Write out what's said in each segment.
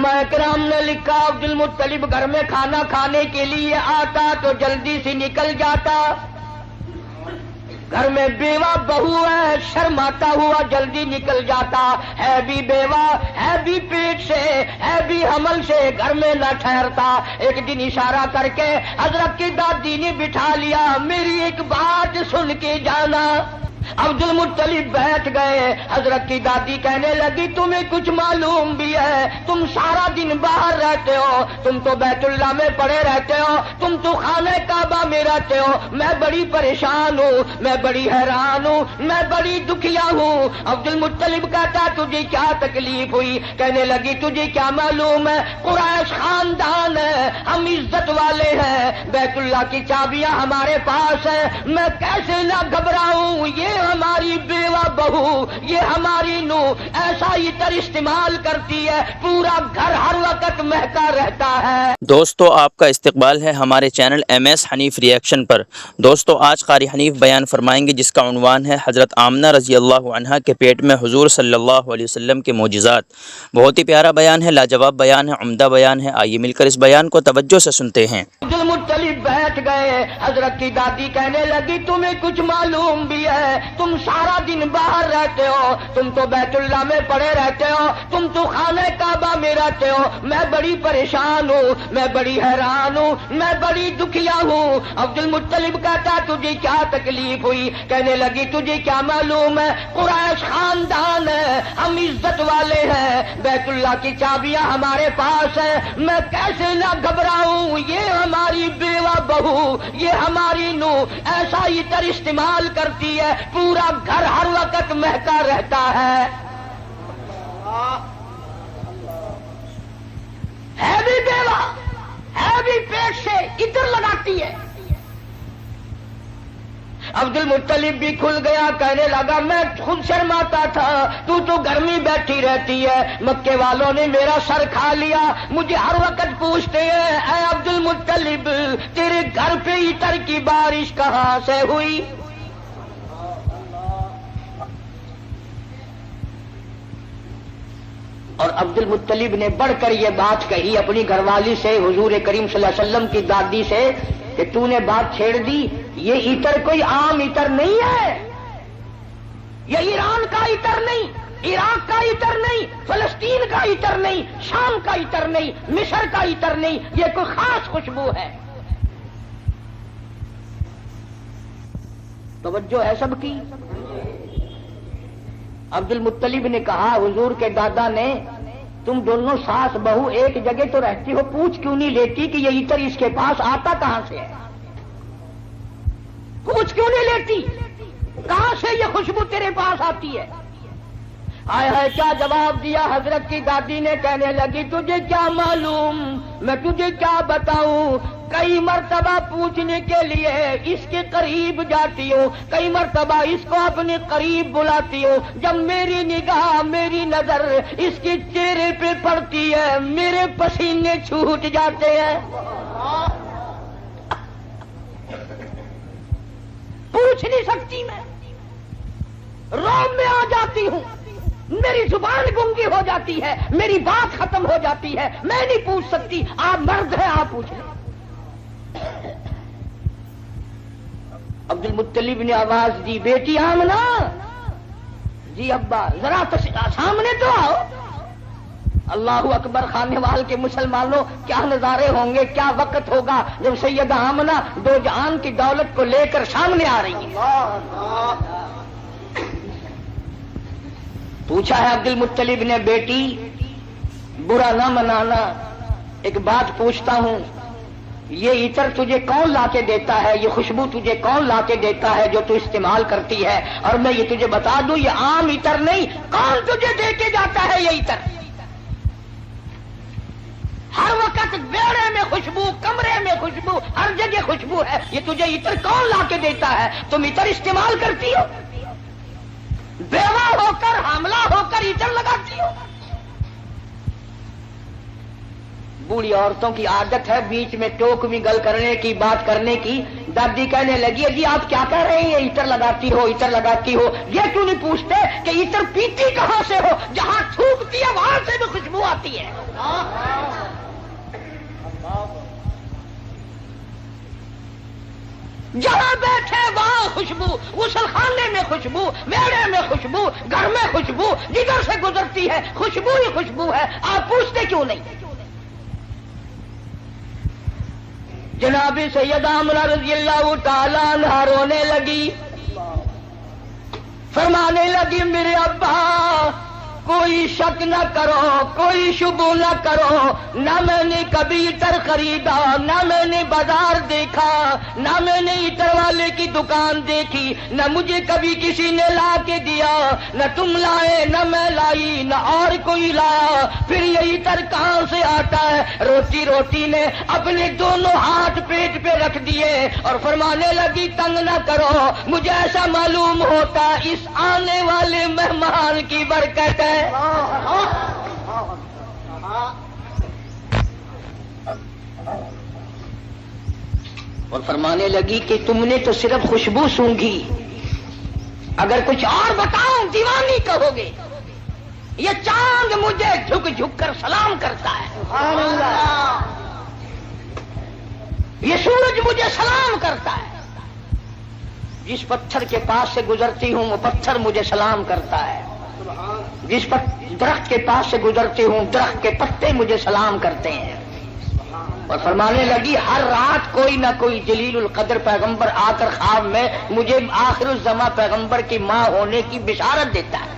علماء کرام نے لکھا عبد المطلب گھر میں کھانا کھانے کے لیے آتا تو جلدی سے نکل جاتا. گھر میں بیوہ بہو ہے, شرماتا ہوا جلدی نکل جاتا. ہے بھی بیوہ, ہے بھی پیٹ سے, ہے بھی حمل سے, گھر میں نہ ٹھہرتا. ایک دن اشارہ کر کے حضرت کی دادی نے بٹھا لیا, میری ایک بات سن کے جانا. عبد المطلب بیٹھ گئے. حضرت کی دادی کہنے لگی تمہیں کچھ معلوم بھی ہے؟ تم سارا دن باہر رہتے ہو, تم تو بیت اللہ میں پڑے رہتے ہو, تم تو خانہ کعبہ میں رہتے ہو. میں بڑی پریشان ہوں, میں بڑی حیران ہوں, میں بڑی دکھیا ہوں. عبد المطلب کہتا تجھے کیا تکلیف ہوئی؟ کہنے لگی تجھے کیا معلوم ہے, قریش خاندان ہے, ہم عزت والے ہیں, بیت اللہ کی چابیاں ہمارے پاس ہیں, میں کیسے نہ گھبراؤں. یہ ہماری بیوہ بہو, یہ ہماری نو ایسا عطر استعمال کرتی ہے, پورا گھر ہر وقت مہکا رہتا ہے. دوستو آپ کا استقبال ہے ہمارے چینل MS حنیف ری ایکشن پر. دوستو آج قاری حنیف بیان فرمائیں گے جس کا عنوان ہے حضرت آمنہ رضی اللہ عنہا کے پیٹ میں حضور صلی اللہ علیہ وسلم کے معجزات. بہت ہی پیارا بیان ہے, لاجواب بیان ہے, عمدہ بیان ہے. آئیے مل کر اس بیان کو توجہ سے سنتے ہیں. عبد المطلب بیٹھ گئے. حضرت کی دادی کہنے لگی تمہیں کچھ معلوم بھی ہے؟ تم سارا دن باہر رہتے ہو, تم تو بیت اللہ میں پڑے رہتے ہو, تم تو خانہ کعبہ میں رہتے ہو. میں بڑی پریشان ہوں, میں بڑی حیران ہوں, میں بڑی دکھیا ہوں. عبد المطلب کہتا تجھے کیا تکلیف ہوئی؟ کہنے لگی تجھے کیا معلوم ہے, قریش خاندان ہے, ہم عزت والے ہیں, بیت اللہ کی چابیاں ہمارے پاس ہیں, میں کیسے نہ گھبراؤں. یہ ہماری بیوہ بہو, یہ ہماری نو ایسا عطر استعمال کرتی ہے, پورا گھر ہر وقت مہکا رہتا ہے. ہے بھی بیوہ, ہے بھی پیٹ سے, عطر لگاتی ہے. عبد المطلب بھی کھل گیا, کہنے لگا میں خود شرماتا تھا, تو گھر میں بیٹھی رہتی ہے. مکے والوں نے میرا سر کھا لیا, مجھے ہر وقت پوچھتے ہیں اے عبد المطلب تیرے گھر پہ عطر کی بارش کہاں سے ہوئی؟ اور عبد المطلب نے بڑھ کر یہ بات کہی اپنی گھر والی سے, حضور کریم صلی اللہ علیہ وسلم کی دادی سے, کہ تو نے بات چھیڑ دی. یہ عطر کوئی عام عطر نہیں ہے, یہ ایران کا عطر نہیں, عراق کا عطر نہیں, فلسطین کا عطر نہیں, شام کا عطر نہیں, مصر کا عطر نہیں, یہ کوئی خاص خوشبو ہے. توجہ ہے سب کی. عبد المطلب نے کہا حضور کے دادا نے, تم دونوں ساس بہو ایک جگہ تو رہتی ہو, پوچھ کیوں نہیں لیتی کہ یہ عطر اس کے پاس آتا کہاں سے ہے؟ پوچھ کیوں نہیں لیتی کہاں سے یہ خوشبو تیرے پاس آتی ہے؟ آئے ہے کیا جواب دیا حضرت کی دادی نے. کہنے لگی تجھے کیا معلوم, میں تجھے کیا بتاؤں. کئی مرتبہ پوچھنے کے لیے اس کے قریب جاتی ہوں, کئی مرتبہ اس کو اپنے قریب بلاتی ہوں. جب میری نگاہ, میری نظر اس کے چہرے پہ پڑتی ہے, میرے پسینے چھوٹ جاتے ہیں. پوچھ نہیں سکتی میں, روم میں آ جاتی ہوں, میری زبان گنگی ہو جاتی ہے, میری بات ختم ہو جاتی ہے, میں نہیں پوچھ سکتی. آپ مرد ہیں, آپ پوچھ لیں. عبد المطلب نے آواز دی, بیٹی آمنہ. جی ابا, ذرا سامنے تو آؤ. اللہ اکبر. خانے وال کے مسلمانوں کیا نظارے ہوں گے, کیا وقت ہوگا جب سیدہ آمنہ دو جہان کی دولت کو لے کر سامنے آ رہی ہے. پوچھا ہے عبد المطلب نے, بیٹی برا نہ منانا, ایک بات پوچھتا ہوں, یہ عطر تجھے کون لا کے دیتا ہے, یہ خوشبو تجھے کون لا کے دیتا ہے جو تو استعمال کرتی ہے؟ اور میں یہ تجھے بتا دوں یہ عام عطر نہیں, کون تجھے دے کے جاتا ہے یہ عطر؟ ہر وقت بیڑے میں خوشبو, کمرے میں خوشبو, ہر جگہ خوشبو ہے. یہ تجھے عطر کون لا کے دیتا ہے؟ تم عطر استعمال کرتی ہو, بیوہ ہو کر, حاملہ ہو کر عطر لگاتی ہو. بوڑھی عورتوں کی عادت ہے بیچ میں ٹوک میں گل کرنے کی, بات کرنے کی. دادی کہنے لگی جی آپ کیا کہہ رہے ہیں, عطر لگاتی ہو, عطر لگاتی ہو. یہ کیوں نہیں پوچھتے کہ عطر پیتی کہاں سے ہو؟ جہاں تھوکتی ہے وہاں سے بھی خوشبو آتی ہے. جہاں بیٹھے وہاں خوشبو، غسل خانے میں خوشبو، میڑے میں خوشبو، گھر میں خوشبو، جدھر سے گزرتی ہے خوشبو ہی خوشبو ہے. آپ پوچھتے کیوں نہیں؟ جناب سیدہ آمنہ رضی اللہ تعالیٰ عنہا رونے لگی، فرمانے لگی میرے ابا کوئی شک نہ کرو، کوئی شبہ نہ کرو، نہ میں نے کبھی عطر خریدا، نہ میں نے بازار دیکھا، نہ میں نے عطر والے کی دکان دیکھی، نہ مجھے کبھی کسی نے لا کے دیا، نہ تم لائے نہ میں لائی نہ اور کوئی لایا، پھر یہ عطر کہاں سے آتا ہے؟ روتی روتی نے اپنے دونوں ہاتھ پیٹ پہ رکھ دیے اور فرمانے لگی تنگ نہ کرو، مجھے ایسا معلوم ہوتا اس آنے والے مہمان کی برکت ہے. اور فرمانے لگی کہ تم نے تو صرف خوشبو سونگھی، اگر کچھ اور بتاؤں دیوانی کہو گے. یہ چاند مجھے جھک جھک کر سلام کرتا ہے، سبحان اللہ. یہ سورج مجھے سلام کرتا ہے، جس پتھر کے پاس سے گزرتی ہوں وہ پتھر مجھے سلام کرتا ہے، جس درخت کے پاس سے گزرتی ہوں درخت کے پتے مجھے سلام کرتے ہیں. اور فرمانے لگی ہر رات کوئی نہ کوئی جلیل القدر پیغمبر آ کر خواب میں مجھے آخر الزماں پیغمبر کی ماں ہونے کی بشارت دیتا ہے.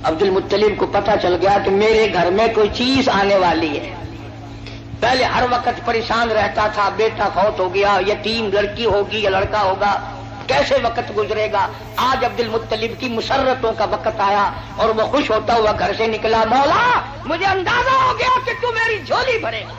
عبد المطلب کو پتہ چل گیا کہ میرے گھر میں کوئی چیز آنے والی ہے. پہلے ہر وقت پریشان رہتا تھا، بیٹا فوت ہو گیا، یتیم لڑکی ہوگی یا لڑکا ہوگا، کیسے وقت گزرے گا. آج عبد المطلب کی مسرتوں کا وقت آیا اور وہ خوش ہوتا ہوا گھر سے نکلا. مولا مجھے اندازہ ہو گیا کہ تو میری جھولی بھرے گا.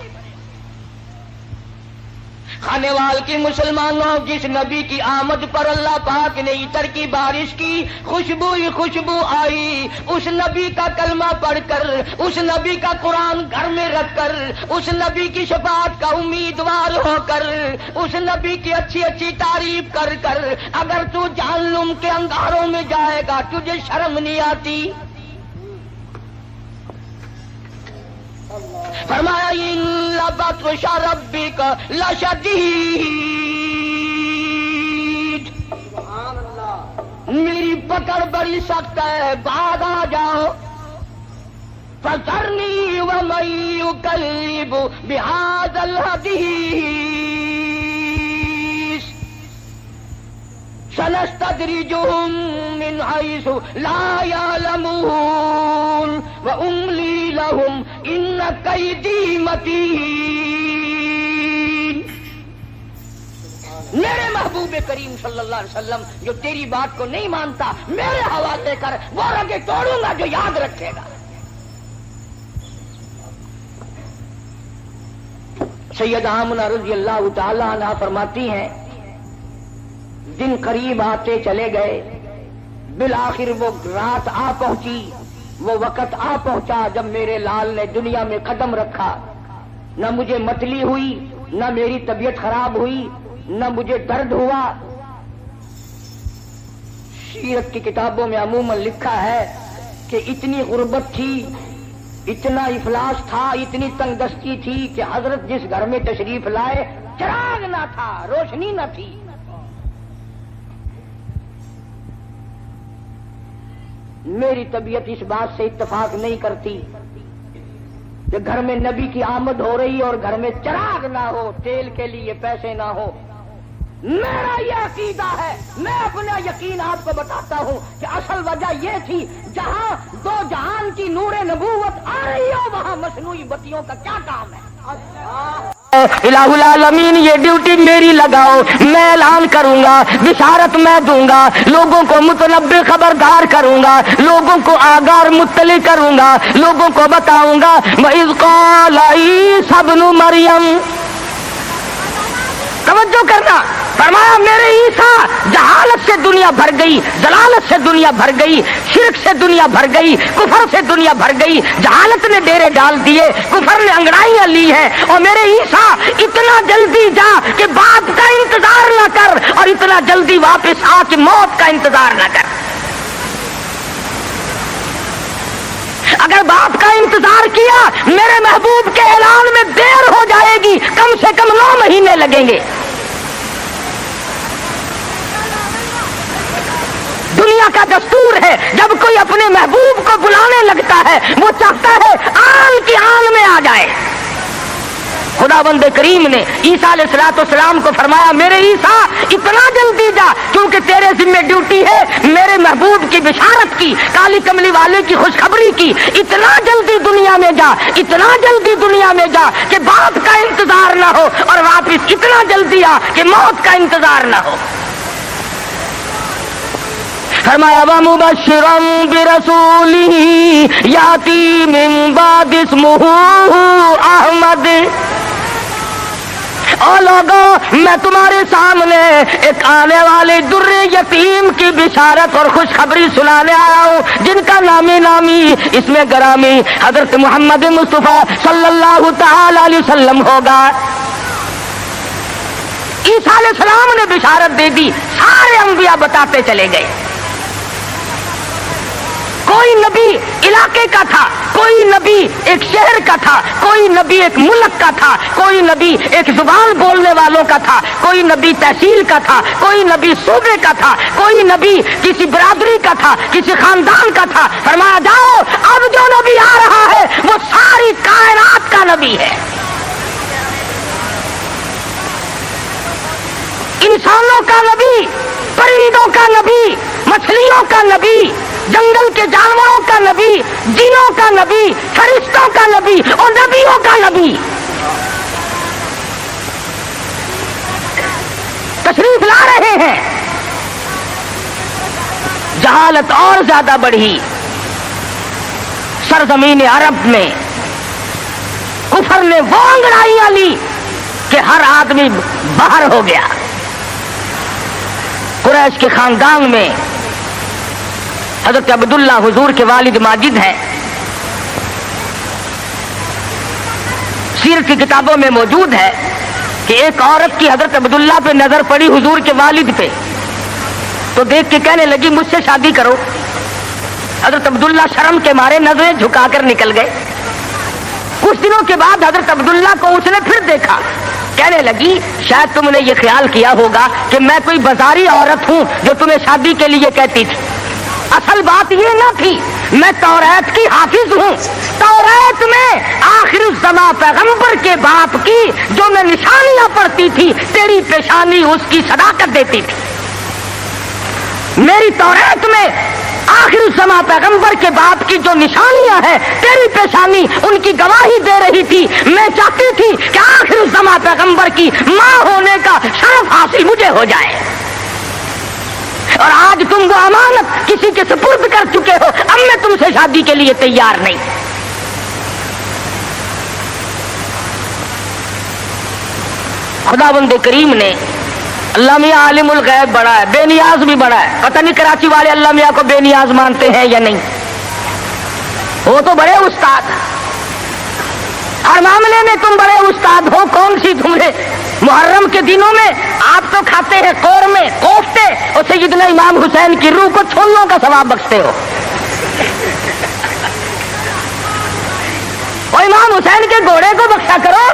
کھانے وال کی مسلمانوں، جس نبی کی آمد پر اللہ پاک نے عطر کی بارش کی، خوشبو ہی خوشبو آئی. اس نبی کا کلمہ پڑھ کر، اس نبی کا قرآن گھر میں رکھ کر، اس نبی کی شفاعت کا امیدوار ہو کر، اس نبی کی اچھی اچھی تعریف کر کر اگر تو جہنم کے انگاروں میں جائے گا تجھے شرم نہیں آتی؟ فرمایا ان بطش ربک لشدید، میری پکڑ بڑی سخت ہے، بعد آ جاؤ. فذرنی ومن یکذب بہذا الحدیث سنستدرجهم من حيث لا يعلمون وأملي لهم إن كيدي متين. میرے محبوب کریم صلی اللہ علیہ وسلم جو تیری بات کو نہیں مانتا میرے حوالے کر، وہ رگے توڑوں گا جو یاد رکھے گا. سیدہ آمنہ رضی اللہ تعالی عنہا فرماتی ہیں دن قریب آتے چلے گئے، بالآخر وہ رات آ پہنچی، وہ وقت آ پہنچا جب میرے لال نے دنیا میں قدم رکھا. نہ مجھے متلی ہوئی، نہ میری طبیعت خراب ہوئی، نہ مجھے درد ہوا. سیرت کی کتابوں میں عموماً لکھا ہے کہ اتنی غربت تھی، اتنا افلاس تھا، اتنی تنگ دستی تھی کہ حضرت جس گھر میں تشریف لائے چراغ نہ تھا، روشنی نہ تھی. میری طبیعت اس بات سے اتفاق نہیں کرتی کہ گھر میں نبی کی آمد ہو رہی اور گھر میں چراغ نہ ہو، تیل کے لیے پیسے نہ ہو. میرا یہ عقیدہ ہے، میں اپنا یقین آپ کو بتاتا ہوں کہ اصل وجہ یہ تھی جہاں دو جہان کی نور نبوت آ رہی ہو وہاں مصنوعی بتیوں کا کیا کام ہے. الہ العالمین یہ ڈیوٹی میری لگاؤ، میں اعلان کروں گا، بشارت میں دوں گا، لوگوں کو متنبع خبردار کروں گا، لوگوں کو آگاہ مطلع کروں گا، لوگوں کو بتاؤں گا. وَإِذْ قَالَ عِیسیٰ ابْنُ مَرْیَم، توجہ کرنا، فرمایا میرے عیسیٰ جہالت سے دنیا بھر گئی، ضلالت سے دنیا بھر گئی، شرک سے دنیا بھر گئی، کفر سے دنیا بھر گئی. جہالت نے ڈیرے ڈال دیے، کفر نے انگڑائیاں لی ہیں. اور میرے عیسیٰ اتنا جلدی جا کہ باپ کا انتظار نہ کر، اور اتنا جلدی واپس آ کے موت کا انتظار نہ کر. اگر باپ کا انتظار کیا میرے محبوب کے اعلان میں دیر ہو جائے گی، کم سے کم 9 مہینے لگیں گے۔ دنیا کا دستور ہے جب کوئی اپنے محبوب کو بلانے لگتا ہے وہ چاہتا ہے آن کی آن میں آ جائے۔ خداوند کریم نے عیسیٰ علیہ السلام کو فرمایا میرے عیسیٰ اتنا جلدی جا، کیونکہ تیرے ذمہ ڈیوٹی ہے میرے محبوب کی بشارت کی، کالی کملی والے کی خوشخبری کی۔ اتنا جلدی دنیا میں جا، اتنا جلدی دنیا میں جا کہ باپ کا انتظار نہ ہو، اور واپس اتنا جلدی آ کہ موت کا انتظار نہ ہو۔ فرمایا وَمُبَشِّرًا بِرَسُولٍ يَأْتِي مِن بَعْدِهِ اسْمُهُ أَحْمَدُ۔ او لوگوں میں تمہارے سامنے ایک آنے والے در یتیم کی بشارت اور خوشخبری سنانے آیا ہوں، جن کا نامی اس میں گرامی حضرت محمد مصطفیٰ صلی اللہ تعالی علیہ وسلم ہوگا۔ عیسیٰ علیہ السلام نے بشارت دے دی، سارے انبیاء بتاتے چلے گئے۔ کوئی نبی علاقے کا تھا، کوئی نبی ایک شہر کا تھا، کوئی نبی ایک ملک کا تھا، کوئی نبی ایک زبان بولنے والوں کا تھا، کوئی نبی تحصیل کا تھا، کوئی نبی صوبے کا تھا، کوئی نبی کسی برادری کا تھا، کسی خاندان کا تھا۔ فرمایا جاؤ اب جو نبی آ رہا ہے وہ ساری کائنات کا نبی ہے، انسانوں کا نبی، پرندوں کا نبی، مچھلیوں کا نبی، جنگل کے جانوروں کا نبی، جنوں کا نبی، فرشتوں کا نبی اور نبیوں کا نبی تشریف لا رہے ہیں۔ جہالت اور زیادہ بڑھی سرزمین عرب میں، کفر نے وہ انگڑائیاں لی کہ ہر آدمی باہر ہو گیا۔ قریش کے خاندان میں حضرت عبداللہ حضور کے والد ماجد ہیں، سیرت کی کتابوں میں موجود ہے کہ ایک عورت کی حضرت عبداللہ پہ نظر پڑی حضور کے والد پہ، تو دیکھ کے کہنے لگی مجھ سے شادی کرو۔ حضرت عبداللہ شرم کے مارے نظریں جھکا کر نکل گئے۔ کچھ دنوں کے بعد حضرت عبداللہ کو اس نے پھر دیکھا، کہنے لگی شاید تم نے یہ خیال کیا ہوگا کہ میں کوئی بازاری عورت ہوں جو تمہیں شادی کے لیے کہتی تھی۔ اصل بات یہ نہ تھی، میں توریت کی حافظ ہوں، توریت میں آخر الزمان پیغمبر کے باپ کی جو میں نشانیاں پڑھتی تھی تیری پیشانی اس کی صداقت دیتی تھی۔ میری توریت میں آخر الزمان پیغمبر کے باپ کی جو نشانیاں ہیں تیری پیشانی ان کی گواہی دے رہی تھی۔ میں چاہتی تھی کہ آخر الزمان پیغمبر کی ماں ہونے کا شرف حاصل مجھے ہو جائے، اور آج تم وہ امانت کسی کے سپرد کر چکے ہو، اب میں تم سے شادی کے لیے تیار نہیں۔ خداوند کریم نے، اللہ میاں عالم الغیب بڑا ہے، بے نیاز بھی بڑا ہے، پتہ نہیں کراچی والے اللہ میاں کو بے نیاز مانتے ہیں یا نہیں، وہ تو بڑے استاد، ہر معاملے میں تم بڑے استاد ہو۔ کون سی تمہیں محرم کے دنوں میں آپ تو کھاتے ہیں قورمے کوفتے اور سیدنا امام حسین کی روح کو چھولوں کا ثواب بخشتے ہو، اور امام حسین کے گھوڑے کو بخشا کرو۔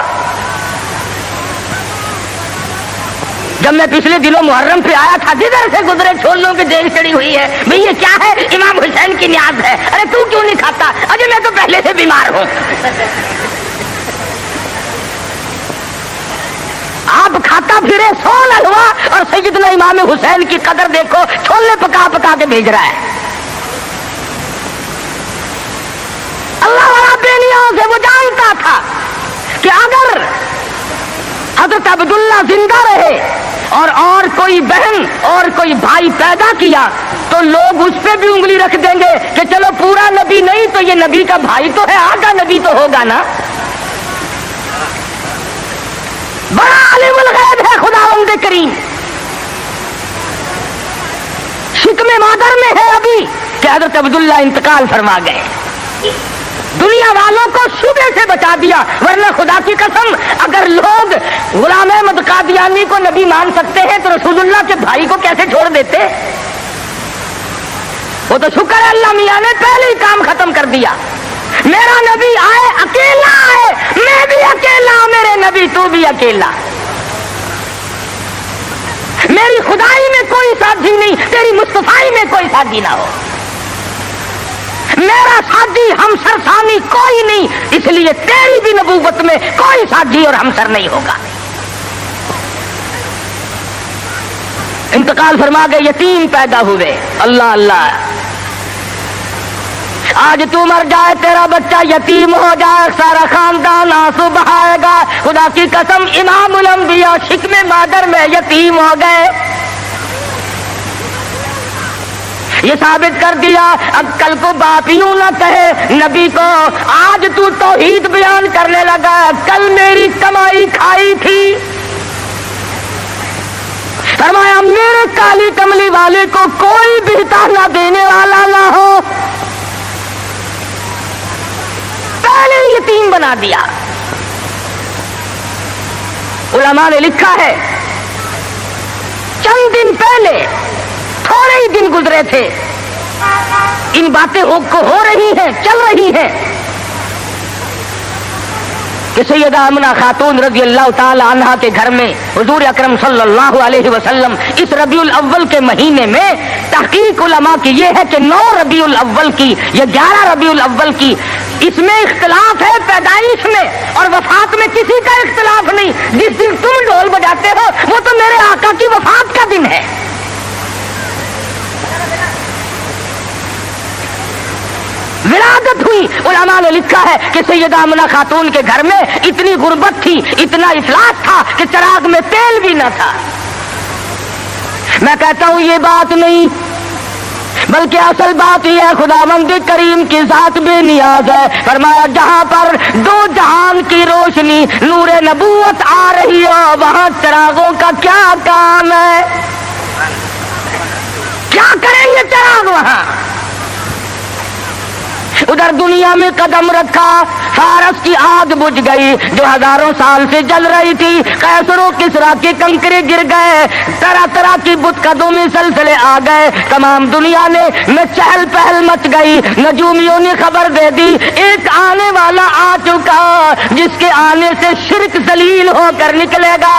جب میں پچھلے دنوں محرم پہ آیا تھا، جدھر سے گزرے چھولوں کی دیگ چڑی ہوئی ہے، بھئی یہ کیا ہے؟ امام حسین کی نیاز ہے۔ ارے تو کیوں نہیں کھاتا؟ اجے میں تو پہلے سے بیمار ہوں۔ آپ کھاتا پھرے سول حلوا اور سیدنا امام حسین کی قدر دیکھو، چھولے پکا پکا کے بھیج رہا ہے۔ اللہ والا بے نیاز ہے، وہ جانتا تھا کہ اگر حضرت عبداللہ زندہ رہے اور کوئی بہن اور کوئی بھائی پیدا کیا تو لوگ اس پہ بھی انگلی رکھ دیں گے کہ چلو پورا نبی نہیں تو یہ نبی کا بھائی تو ہے، آگا نبی تو ہوگا نا۔ بڑا عالم الغیب ہے خداوند کریم، شکم مادر میں ہے ابھی کہ حضرت عبداللہ انتقال فرما گئے۔ دنیا والوں کو شبے سے بچا دیا، ورنہ خدا کی قسم اگر لوگ غلام احمد قادیانی کو نبی مان سکتے ہیں تو رسول اللہ کے بھائی کو کیسے چھوڑ دیتے؟ وہ تو شکر ہے اللہ میاں نے پہلے ہی کام ختم کر دیا۔ میرا نبی آئے اکیلا آئے، میں بھی اکیلا، میرے نبی تو بھی اکیلا، میری خدائی میں کوئی ساتھی نہیں، تیری مصطفائی میں کوئی ساتھی نہ ہو، میرا ساتھی ہمسر ثانی کوئی نہیں، اس لیے تیری بھی نبوت میں کوئی ساتھی اور ہمسر نہیں ہوگا۔ انتقال فرما گئے، یتیم پیدا ہوئے، اللہ اللہ، آج تو مر جائے تیرا بچہ یتیم ہو جائے، سارا خاندان آنسو بہائے گا، خدا کی قسم امام الانبیاء شکم مادر میں یتیم ہو گئے۔ یہ ثابت کر دیا اب کل کو باپ یوں نہ کہے نبی کو، آج تو توحید بیان کرنے لگا، کل میری کمائی کھائی تھی۔ فرمایا میرے کالی کملی والے کو کوئی بہتا نہ دینے والا نہ ہو، پہلے یتیم بنا دیا۔ علماء نے لکھا ہے چند دن پہلے، تھوڑے ہی دن گزرے تھے، ان باتیں ہو رہی ہیں، چل رہی ہیں کہ سیدہ آمنہ خاتون رضی اللہ تعالی عنہا کے گھر میں حضور اکرم صلی اللہ علیہ وسلم اس ربیع الاول کے مہینے میں، تحقیق علماء کی یہ ہے کہ 9 ربیع الاول کی یا 11 ربیع الاول کی، اس میں اختلاف ہے پیدائش میں، اور وفات میں کسی کا اختلاف نہیں۔ جس دن تم ڈھول بجاتے ہو وہ تو میرے آقا کی وفات کا دن ہے۔ ولادت ہوئی، علماء نے لکھا ہے کہ سیدہ آمنہ خاتون کے گھر میں اتنی غربت تھی، اتنا افلاس تھا کہ چراغ میں تیل بھی نہ تھا۔ میں کہتا ہوں یہ بات نہیں، بلکہ اصل بات یہ ہے خداوند کریم کی ذات بے نیاز ہے۔ فرمایا جہاں پر 2 جہان کی روشنی نور نبوت آ رہی ہو، وہاں چراغوں کا کیا کام ہے؟ کیا کریں گے چراغ وہاں؟ ادھر دنیا میں قدم رکھا، فارس کی آگ بجھ گئی جو ہزاروں سال سے جل رہی تھی، قیصر و کسریٰ کے کنکرے گر گئے، طرح طرح کی بت قدوں میں سلسلے آ گئے، تمام دنیا میں چہل پہل مچ گئی۔ نجومیوں نے خبر دے دی ایک آنے والا آ چکا جس کے آنے سے شرک ذلیل ہو کر نکلے گا۔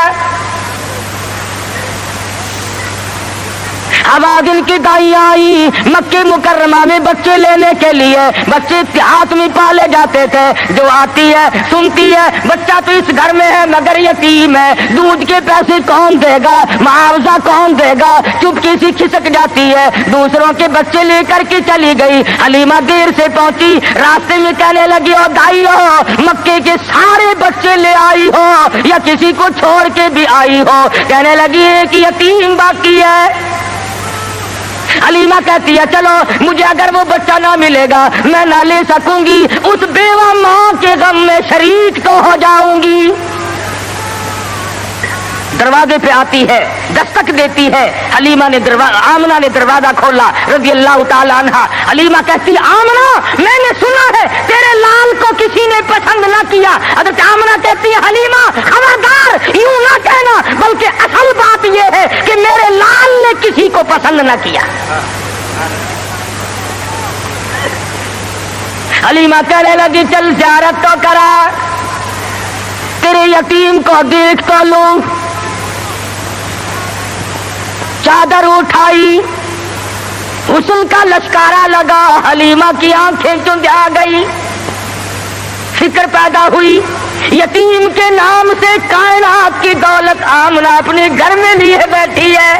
آواز ان کی دائی آئی مکہ مکرمہ میں بچے لینے کے لیے، بچے ہاتھ میں پالے جاتے تھے، جو آتی ہے سنتی ہے بچہ تو اس گھر میں ہے مگر یتیم ہے، دودھ کے پیسے کون دے گا، معاوضہ کون دے گا، چپکی سی کھسک جاتی ہے، دوسروں کے بچے لے کر کے چلی گئی۔ حلیمہ دیر سے پہنچی، راستے میں کہنے لگی او دائی ہو، مکے کے سارے بچے لے آئی ہو یا کسی کو چھوڑ کے بھی آئی ہو؟ کہنے لگی ایک یتیم باقی ہے۔ حلیمہ کہتی ہے چلو مجھے اگر وہ بچہ نہ ملے گا میں نہ لے سکوں گی، اس بیوہ ماں کے غم میں شریک تو ہو جاؤں گی۔ دروازے پہ آتی ہے، دستک دیتی ہے، حلیمہ نے آمنہ نے دروازہ کھولا رضی اللہ تعالی عنہا۔ حلیمہ کہتی آمنہ میں نے سنا ہے تیرے لال کو کسی نے پسند نہ کیا۔ حضرت آمنہ کہتی ہے حلیمہ خبردار یوں نہ کہنا، بلکہ اصل بات یہ ہے کہ میرے لال نے کسی کو پسند نہ کیا۔ حلیمہ کہنے لگی چل زیارت تو کرا، تیرے یتیم کو دیکھ تو لوں۔ چادر اٹھائی، حسن کا لشکارا لگا، حلیمہ کی آنکھیں چند آ گئی، فکر پیدا ہوئی یتیم کے نام سے کائنات کی دولت آمنہ اپنے گھر میں لیے بیٹھی ہے۔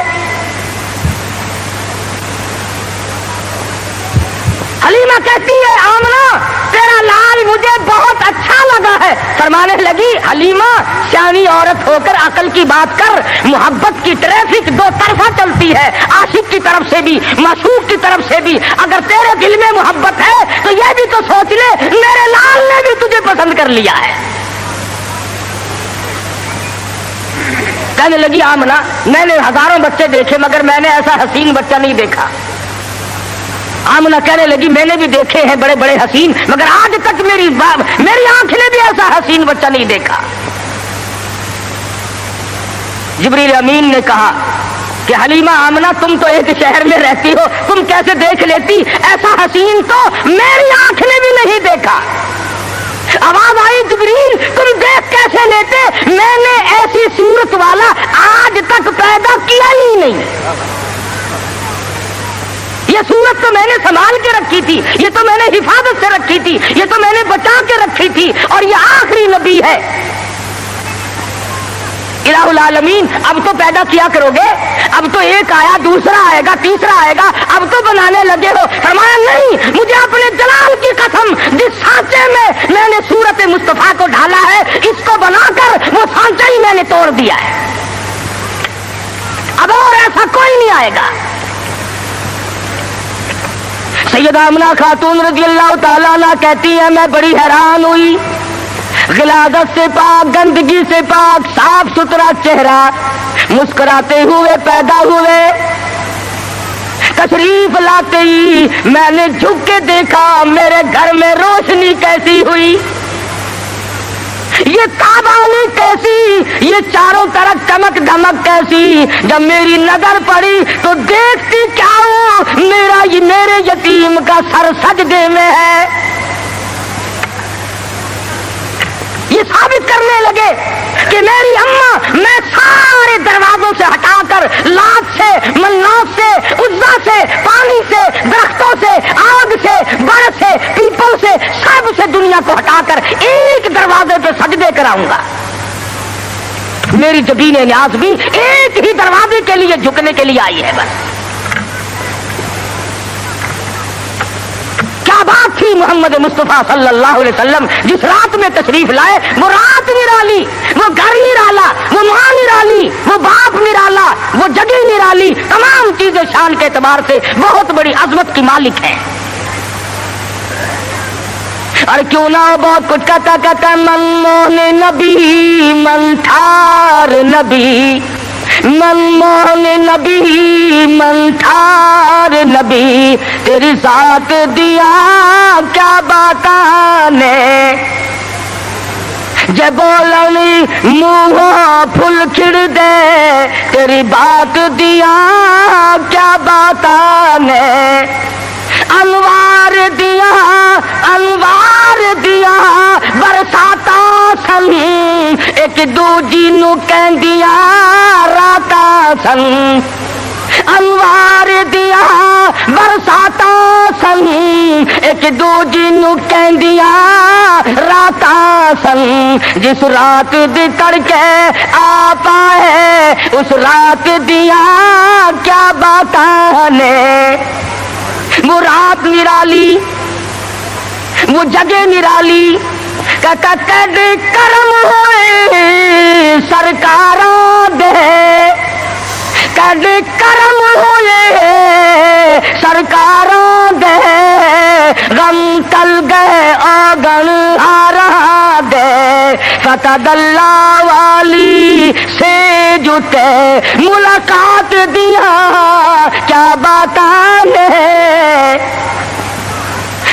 حلیمہ کہتی ہے آمنہ تیرا لال مجھے بہت اچھا لگا ہے۔ فرمانے لگی حلیمہ سیانی عورت ہو کر عقل کی بات کر، محبت کی ٹریفک 2 طرفہ چلتی ہے، عاشق کی طرف سے بھی معشوق کی طرف سے بھی۔ اگر تیرے دل میں محبت ہے تو یہ بھی تو سوچ لے میرے لال نے بھی تجھے پسند کر لیا ہے۔ کہنے لگی آمنہ میں نے ہزاروں بچے دیکھے مگر میں نے ایسا حسین بچہ نہیں دیکھا۔ آمنہ کہنے لگی میں نے بھی دیکھے ہیں بڑے بڑے حسین مگر آج تک میری آنکھ نے بھی ایسا حسین بچہ نہیں دیکھا۔ جبریل امین نے کہا کہ حلیمہ آمنہ تم تو ایک شہر میں رہتی ہو، تم کیسے دیکھ لیتی؟ ایسا حسین تو میری آنکھ نے بھی نہیں دیکھا۔ میں نے ایسی صورت والا آج تک پیدا کیا ہی نہیں. یہ صورت تو میں نے سنبھال کے رکھی تھی, یہ تو میں نے حفاظت سے رکھی تھی, یہ تو میں نے بچا کے رکھی تھی, اور یہ آخری نبی ہے. الہ العالمین اب تو پیدا کیا کرو گے, اب تو ایک آیا, دوسرا آئے گا, تیسرا آئے گا, اب تو بنانے لگے ہو. فرمایا نہیں, مجھے اپنے جلال کی قسم, جس سانچے میں نے صورت مصطفیٰ کو ڈالا ہے, اس کو بنا کر وہ سانچہ ہی میں نے توڑ دیا ہے. اب اور ایسا کوئی نہیں آئے گا. سیدہ آمنہ خاتون رضی اللہ تعالیٰ عنہ کہتی ہیں, میں بڑی حیران ہوئی, غلاظت سے پاک, گندگی سے پاک, صاف ستھرا چہرہ, مسکراتے ہوئے پیدا ہوئے. تشریف لاتے ہی میں نے جھک کے دیکھا میرے گھر میں روشنی کیسی ہوئی, یہ تابانی کیسی, یہ چاروں طرف چمک دھمک کیسی. جب میری نظر پڑی تو دیکھتی کیا ہوں, میرے یتیم کا سر سجدے میں ہے. یہ ثابت کرنے لگے کہ میری اماں, میں سارے دروازوں سے ہٹا کر, لات سے, منات سے, عزا سے, پانی سے, درختوں سے, آگ سے, برف سے, پیپل سے, سب سے دنیا کو ہٹا کر ایک دروازے پہ سجدے کراؤں گا. میری جبین نیاز بھی ایک ہی دروازے کے لیے جھکنے کے لیے آئی ہے. بس کیا بات تھی محمد مصطفیٰ صلی اللہ علیہ وسلم جس رات میں تشریف لائے. وہ رات نرالی, وہ گھر نرالا, وہ ماں نرالی, وہ باپ نرالا, وہ جگہ نرالی, تمام چیزیں شان کے اعتبار سے بہت بڑی عظمت کی مالک ہیں. اور کیوں نہ بہت کچھ کہتا من موہن نبی, من ٹھار نبی, من موہن نبی, من ٹھار نبی, تیری ذات دیا کیا باتانے, جب بولنی منہ پھل کھڑ دے, تیری بات دیا کیا باتانے. انوار دیا, انوار دیا برساتا سن, ایک دوجی نو کہندیا راتا سن. انوار دیا برساتا سن, ایک دوجی نو کہندیا راتا سن. جس رات دی تڑکے آ پائے, اس رات دیا کیا باتانے. وہ رات نرالی, وہ جگہ نرالی, کہتا کد کرم ہوئے سرکاراں دے, کد کرم ہوئے سرکاراں دے, غم تل گئے آگن ہارا دے. فتح اللہ والی سے جتے ملاقات دیا کیا باتاں ہے.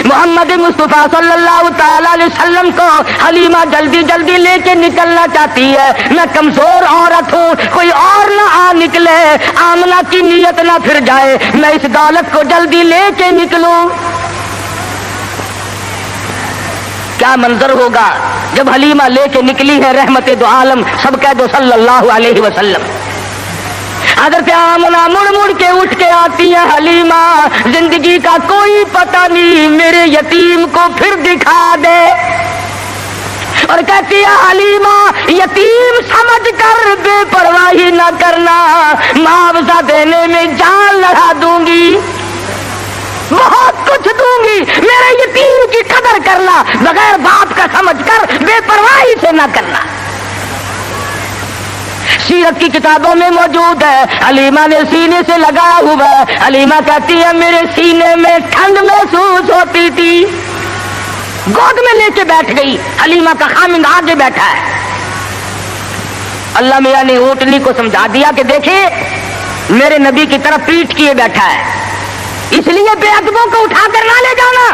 محمد مصطفیٰ صلی اللہ تعالی علیہ وسلم کو حلیمہ جلدی جلدی لے کے نکلنا چاہتی ہے. میں کمزور عورت ہوں, کوئی اور نہ آ نکلے, آمنہ کی نیت نہ پھر جائے, میں اس دولت کو جلدی لے کے نکلوں. کیا منظر ہوگا جب حلیمہ لے کے نکلی ہے رحمت دو عالم, سب کہہ دو صلی اللہ علیہ وسلم. حضرت آمنہ مڑ مڑ کے اٹھ کے آتی ہے, حلیمہ زندگی کا کوئی پتہ نہیں, میرے یتیم کو پھر دکھا دے. اور کہتی ہے حلیمہ یتیم سمجھ کر بے پرواہی نہ کرنا, معاوضہ دینے میں جان لڑا دوں گی, بہت کچھ دوں گی, میرے یتیم کی قدر کرنا, بغیر باپ کا سمجھ کر بے پرواہی سے نہ کرنا. سیرت کی کتابوں میں موجود ہے, حلیمہ نے سینے سے لگایا ہوا ہے. حلیمہ کہتی ہے میرے سینے میں ٹھنڈ محسوس ہوتی تھی, گود میں لے کے بیٹھ گئی. حلیمہ کا خامند آگے بیٹھا ہے. اللہ میاں نے اونٹنی کو سمجھا دیا کہ دیکھیں میرے نبی کی طرف پیٹھ کیے بیٹھا ہے, اس لیے بے ادبوں کو اٹھا کر نہ لے جانا.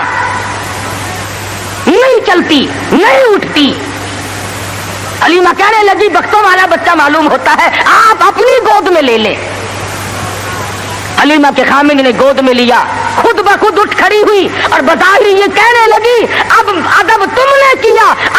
نہیں چلتی, نہیں اٹھتی. حلیمہ کہنے لگی بختوں والا بچہ معلوم ہوتا ہے, آپ اپنی گود میں لے لیں. حلیمہ کے خامند نے گود میں لیا, خود بخود اٹھ کھڑی ہوئی اور بظاہر یہ کہنے لگی اب ادب تم نے کیا,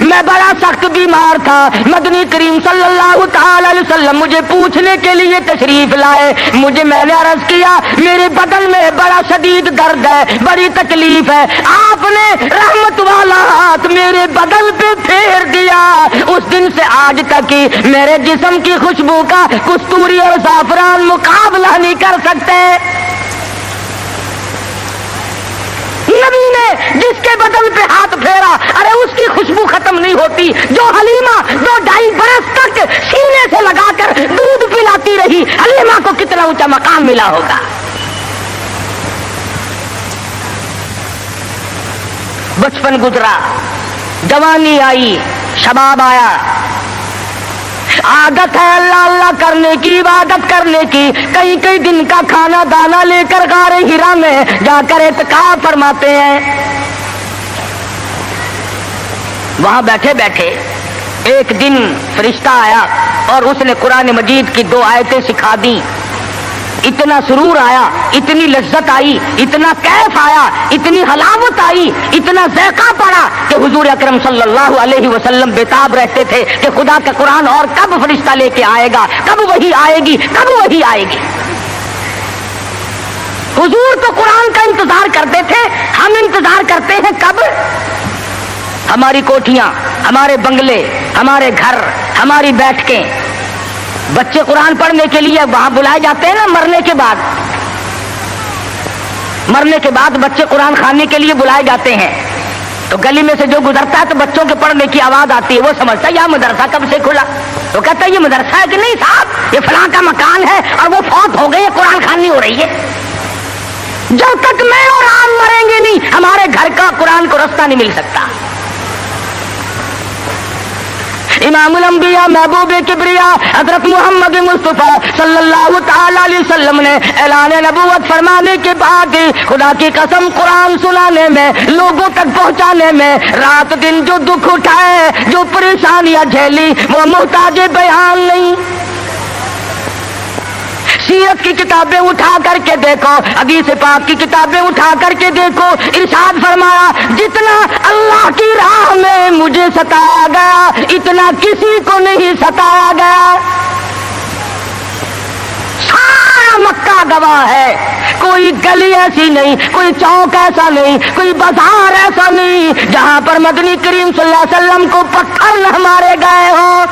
میں بڑا سخت بیمار تھا، مدنی کریم صلی اللہ تعالی علیہ وسلم مجھے پوچھنے کے لیے تشریف لائے، میں نے عرض کیا میرے بدن میں بڑا شدید درد ہے، بڑی تکلیف ہے، آپ نے رحمت والا ہاتھ میرے بدن پہ پھیر دیا، اس دن سے آج تک کی میرے جسم کی خوشبو کا کستوری اور زعفران مقابلہ نہیں کر سکتے۔ نبی نے جس کے بدن پہ ہاتھ پھیرا، ارے اس کی خوشبو ختم نہیں ہوتی، جو حلیمہ 2-2.5 برس تک سینے سے لگا کر دودھ پلاتی رہی، حلیمہ کو کتنا اونچا مقام ملا ہوگا۔ بچپن گزرا، جوانی آئی، شباب آیا، عادت ہے اللہ اللہ کرنے کی، عبادت کرنے کی، کئی دن کا کھانا دانا لے کر غار ہرا میں جا کر اعتکاف فرماتے ہیں۔ وہاں بیٹھے بیٹھے ایک دن فرشتہ آیا اور اس نے قرآن مجید کی 2 آیتیں سکھا دی، اتنا سرور آیا، اتنی لذت آئی، اتنا کیف آیا، اتنی حلاوت آئی، اتنا ذائقہ پڑا کہ حضور اکرم صلی اللہ علیہ وسلم بےتاب رہتے تھے کہ خدا کا قرآن اور کب فرشتہ لے کے آئے گا، کب وہی آئے گی، کب وہی آئے گی۔ حضور تو قرآن کا انتظار کرتے تھے، ہم انتظار کرتے ہیں کب؟ ہماری کوٹھیاں، ہمارے بنگلے، ہمارے گھر، ہماری بیٹھکیں، بچے قرآن پڑھنے کے لیے وہاں بلائے جاتے ہیں نا، مرنے کے بعد بچے قرآن خانے کے لیے بلائے جاتے ہیں، تو گلی میں سے جو گزرتا ہے تو بچوں کے پڑھنے کی آواز آتی ہے، وہ سمجھتا ہے یہ مدرسہ کب سے کھلا، وہ کہتا ہے یہ مدرسہ ہے کہ نہیں صاحب، یہ فلاں کا مکان ہے اور وہ فوت ہو گئی ہے، قرآن خوانی ہو رہی ہے۔ جب تک میں اور آپ مریں گے نہیں، ہمارے گھر کا قرآن کو رستہ نہیں مل سکتا۔ امام الانبیاء محبوب کبریا حضرت محمد مصطفیٰ صلی اللہ تعالی علیہ وسلم نے اعلان نبوت فرمانے کے بعد خدا کی قسم قرآن سنانے میں، لوگوں تک پہنچانے میں، رات دن جو دکھ اٹھائے، جو پریشانیاں جھیلی، وہ محتاج بیان نہیں۔ سیرت کی کتابیں اٹھا کر کے دیکھو، حدیث پاک کی کتابیں اٹھا کر کے دیکھو، ارشاد فرمایا جتنا اللہ کی راہ میں مجھے ستایا گیا اتنا کسی کو نہیں ستایا گیا۔ سارا مکہ گواہ ہے، کوئی گلی ایسی نہیں، کوئی چوک ایسا نہیں، کوئی بازار ایسا نہیں جہاں پر مدنی کریم صلی اللہ علیہ وسلم کو پتھر نہ مارے گئے ہوں۔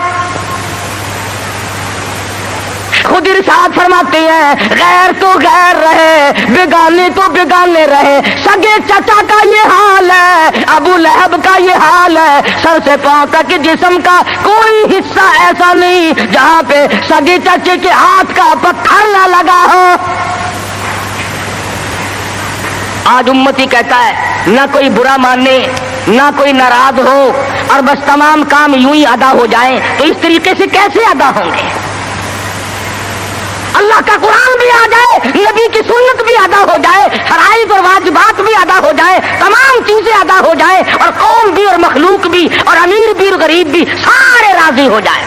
خود ارشاد فرماتے ہیں غیر تو غیر رہے، بیگانے تو بیگانے رہے، سگے چچا کا یہ حال ہے، ابو لہب کا یہ حال ہے، سر سے پاؤں تک جسم کا کوئی حصہ ایسا نہیں جہاں پہ سگے چچے کے ہاتھ کا پتھر نہ لگا ہو۔ آج امتی کہتا ہے نہ کوئی برا مانے، نہ کوئی ناراض ہو، اور بس تمام کام یوں ہی ادا ہو جائیں، تو اس طریقے سے کیسے ادا ہوں گے؟ اللہ کا قرآن بھی آ جائے، نبی کی سنت بھی ادا ہو جائے، فرائض اور واجبات بھی ادا ہو جائے، تمام چیزیں ادا ہو جائے، اور قوم بھی اور مخلوق بھی اور امیر بھی اور غریب بھی سارے راضی ہو جائے۔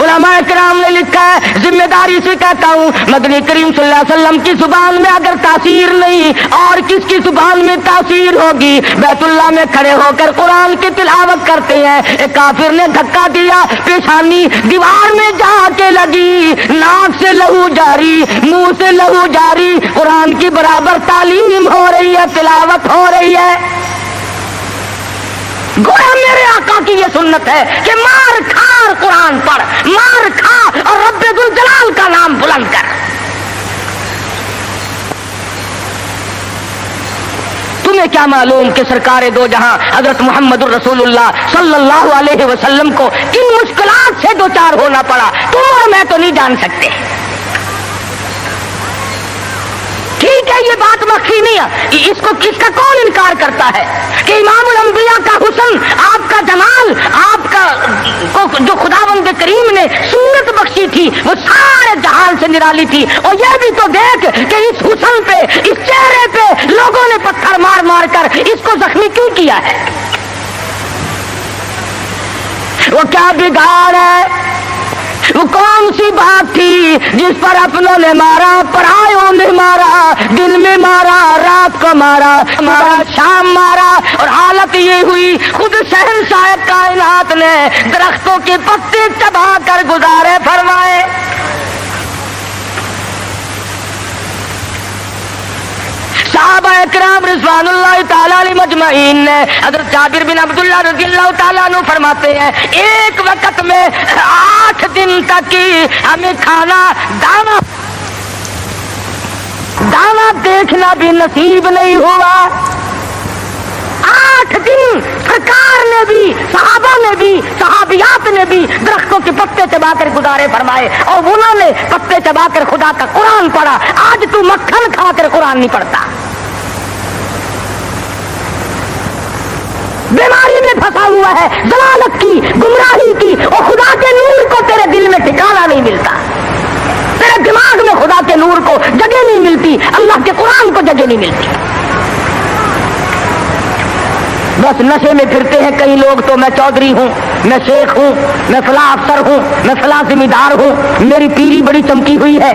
علماء کرام نے لکھا ہے، ذمہ داری سے کہتا ہوں، مدنی کریم صلی اللہ علیہ وسلم کی زبان میں اگر تاثیر نہیں اور کس کی زبان میں تاثیر ہوگی؟ بیت اللہ میں کھڑے ہو کر قرآن کی تلاوت کرتے ہیں، ایک کافر نے دھکا دیا، پیشانی دیوار میں جا کے لگی، ناک سے لہو جاری، منہ سے لہو جاری، قرآن کی برابر تعلیم ہو رہی ہے، تلاوت ہو رہی ہے۔ گویا میرے آقا کی یہ سنت ہے کہ مار کھار قرآن پڑھ، مار کھا اور رب ذوالجلال کا نام بلند کر۔ تمہیں کیا معلوم کہ سرکار دو جہاں حضرت محمد الرسول اللہ صلی اللہ علیہ وسلم کو کن مشکلات سے دوچار ہونا پڑا، تم اور میں تو نہیں جان سکتے۔ ٹھیک ہے یہ بات مخفی نہیں ہے، اس کو کس کا کون انکار کرتا ہے کہ امام الانبیاء کا حسن، آپ کا جمال، آپ کا جو خداوند کریم نے سنت بخشی تھی وہ سارے جہان سے نرالی تھی۔ اور یہ بھی تو دیکھ کہ اس حسن پہ، اس چہرے پہ لوگوں نے پتھر مار مار کر اس کو زخمی کیوں کیا ہے؟ وہ کیا بگاڑ ہے؟ وہ کون سی بات تھی جس پر اپنوں نے مارا، پرایوں نے مارا، دل میں مارا، رات کو مارا شام مارا، اور حالت یہ ہوئی خود شہنشاہ کائنات نے درختوں کے پتے چبا کر گزارے فرمائے۔ صحابہ اکرام رضوان اللہ تعالیٰ علیہ مجمعین نے، حضرت جابر بن عبداللہ رضی اللہ تعالیٰ عنہ فرماتے ہیں ایک وقت میں 8 دن تک ہی ہمیں کھانا دانا دیکھنا بھی نصیب نہیں ہوا۔ 8 دن سرکار نے بھی، صحابہ نے بھی، صحابیات نے بھی درختوں کے پتے چبا کر گزارے فرمائے، اور انہوں نے پتے چبا کر خدا کا قرآن پڑھا۔ آج تو مکھن کھا کر قرآن نہیں پڑھتا، بیماری میں پھنسا ہوا ہے، ضلالت کی، گمراہی کی، اور خدا کے نور کو تیرے دل میں ٹھکانا نہیں ملتا، تیرے دماغ میں خدا کے نور کو جگہ نہیں ملتی، اللہ کے قرآن کو جگہ نہیں ملتی۔ بس نشے میں پھرتے ہیں کئی لوگ، تو میں چودھری ہوں، میں شیخ ہوں، میں فلاں افسر ہوں، میں فلاں ذمہ دار ہوں، میری پیری بڑی چمکی ہوئی ہے۔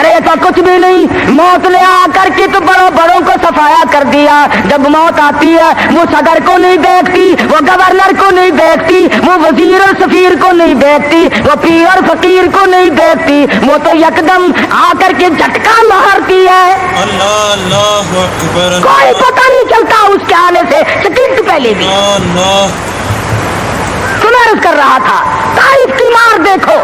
ارے ایسا کچھ بھی نہیں، موت نے آ کر کے تو بڑوں کو صفایا کر دیا۔ جب موت آتی ہے وہ صدر کو نہیں دیکھتی، وہ گورنر کو نہیں دیکھتی، وہ وزیر اور سفیر کو نہیں دیکھتی، وہ پیر اور فقیر کو نہیں دیکھتی، وہ تو یکدم آ کر کے جھٹکا مارتی ہے۔ اللہ اللہ اکبر، کوئی پتہ نہیں چلتا اس کے آنے سے سیکنڈ پہلے بھی۔ عرض کر رہا تھا طائف کی مار دیکھو،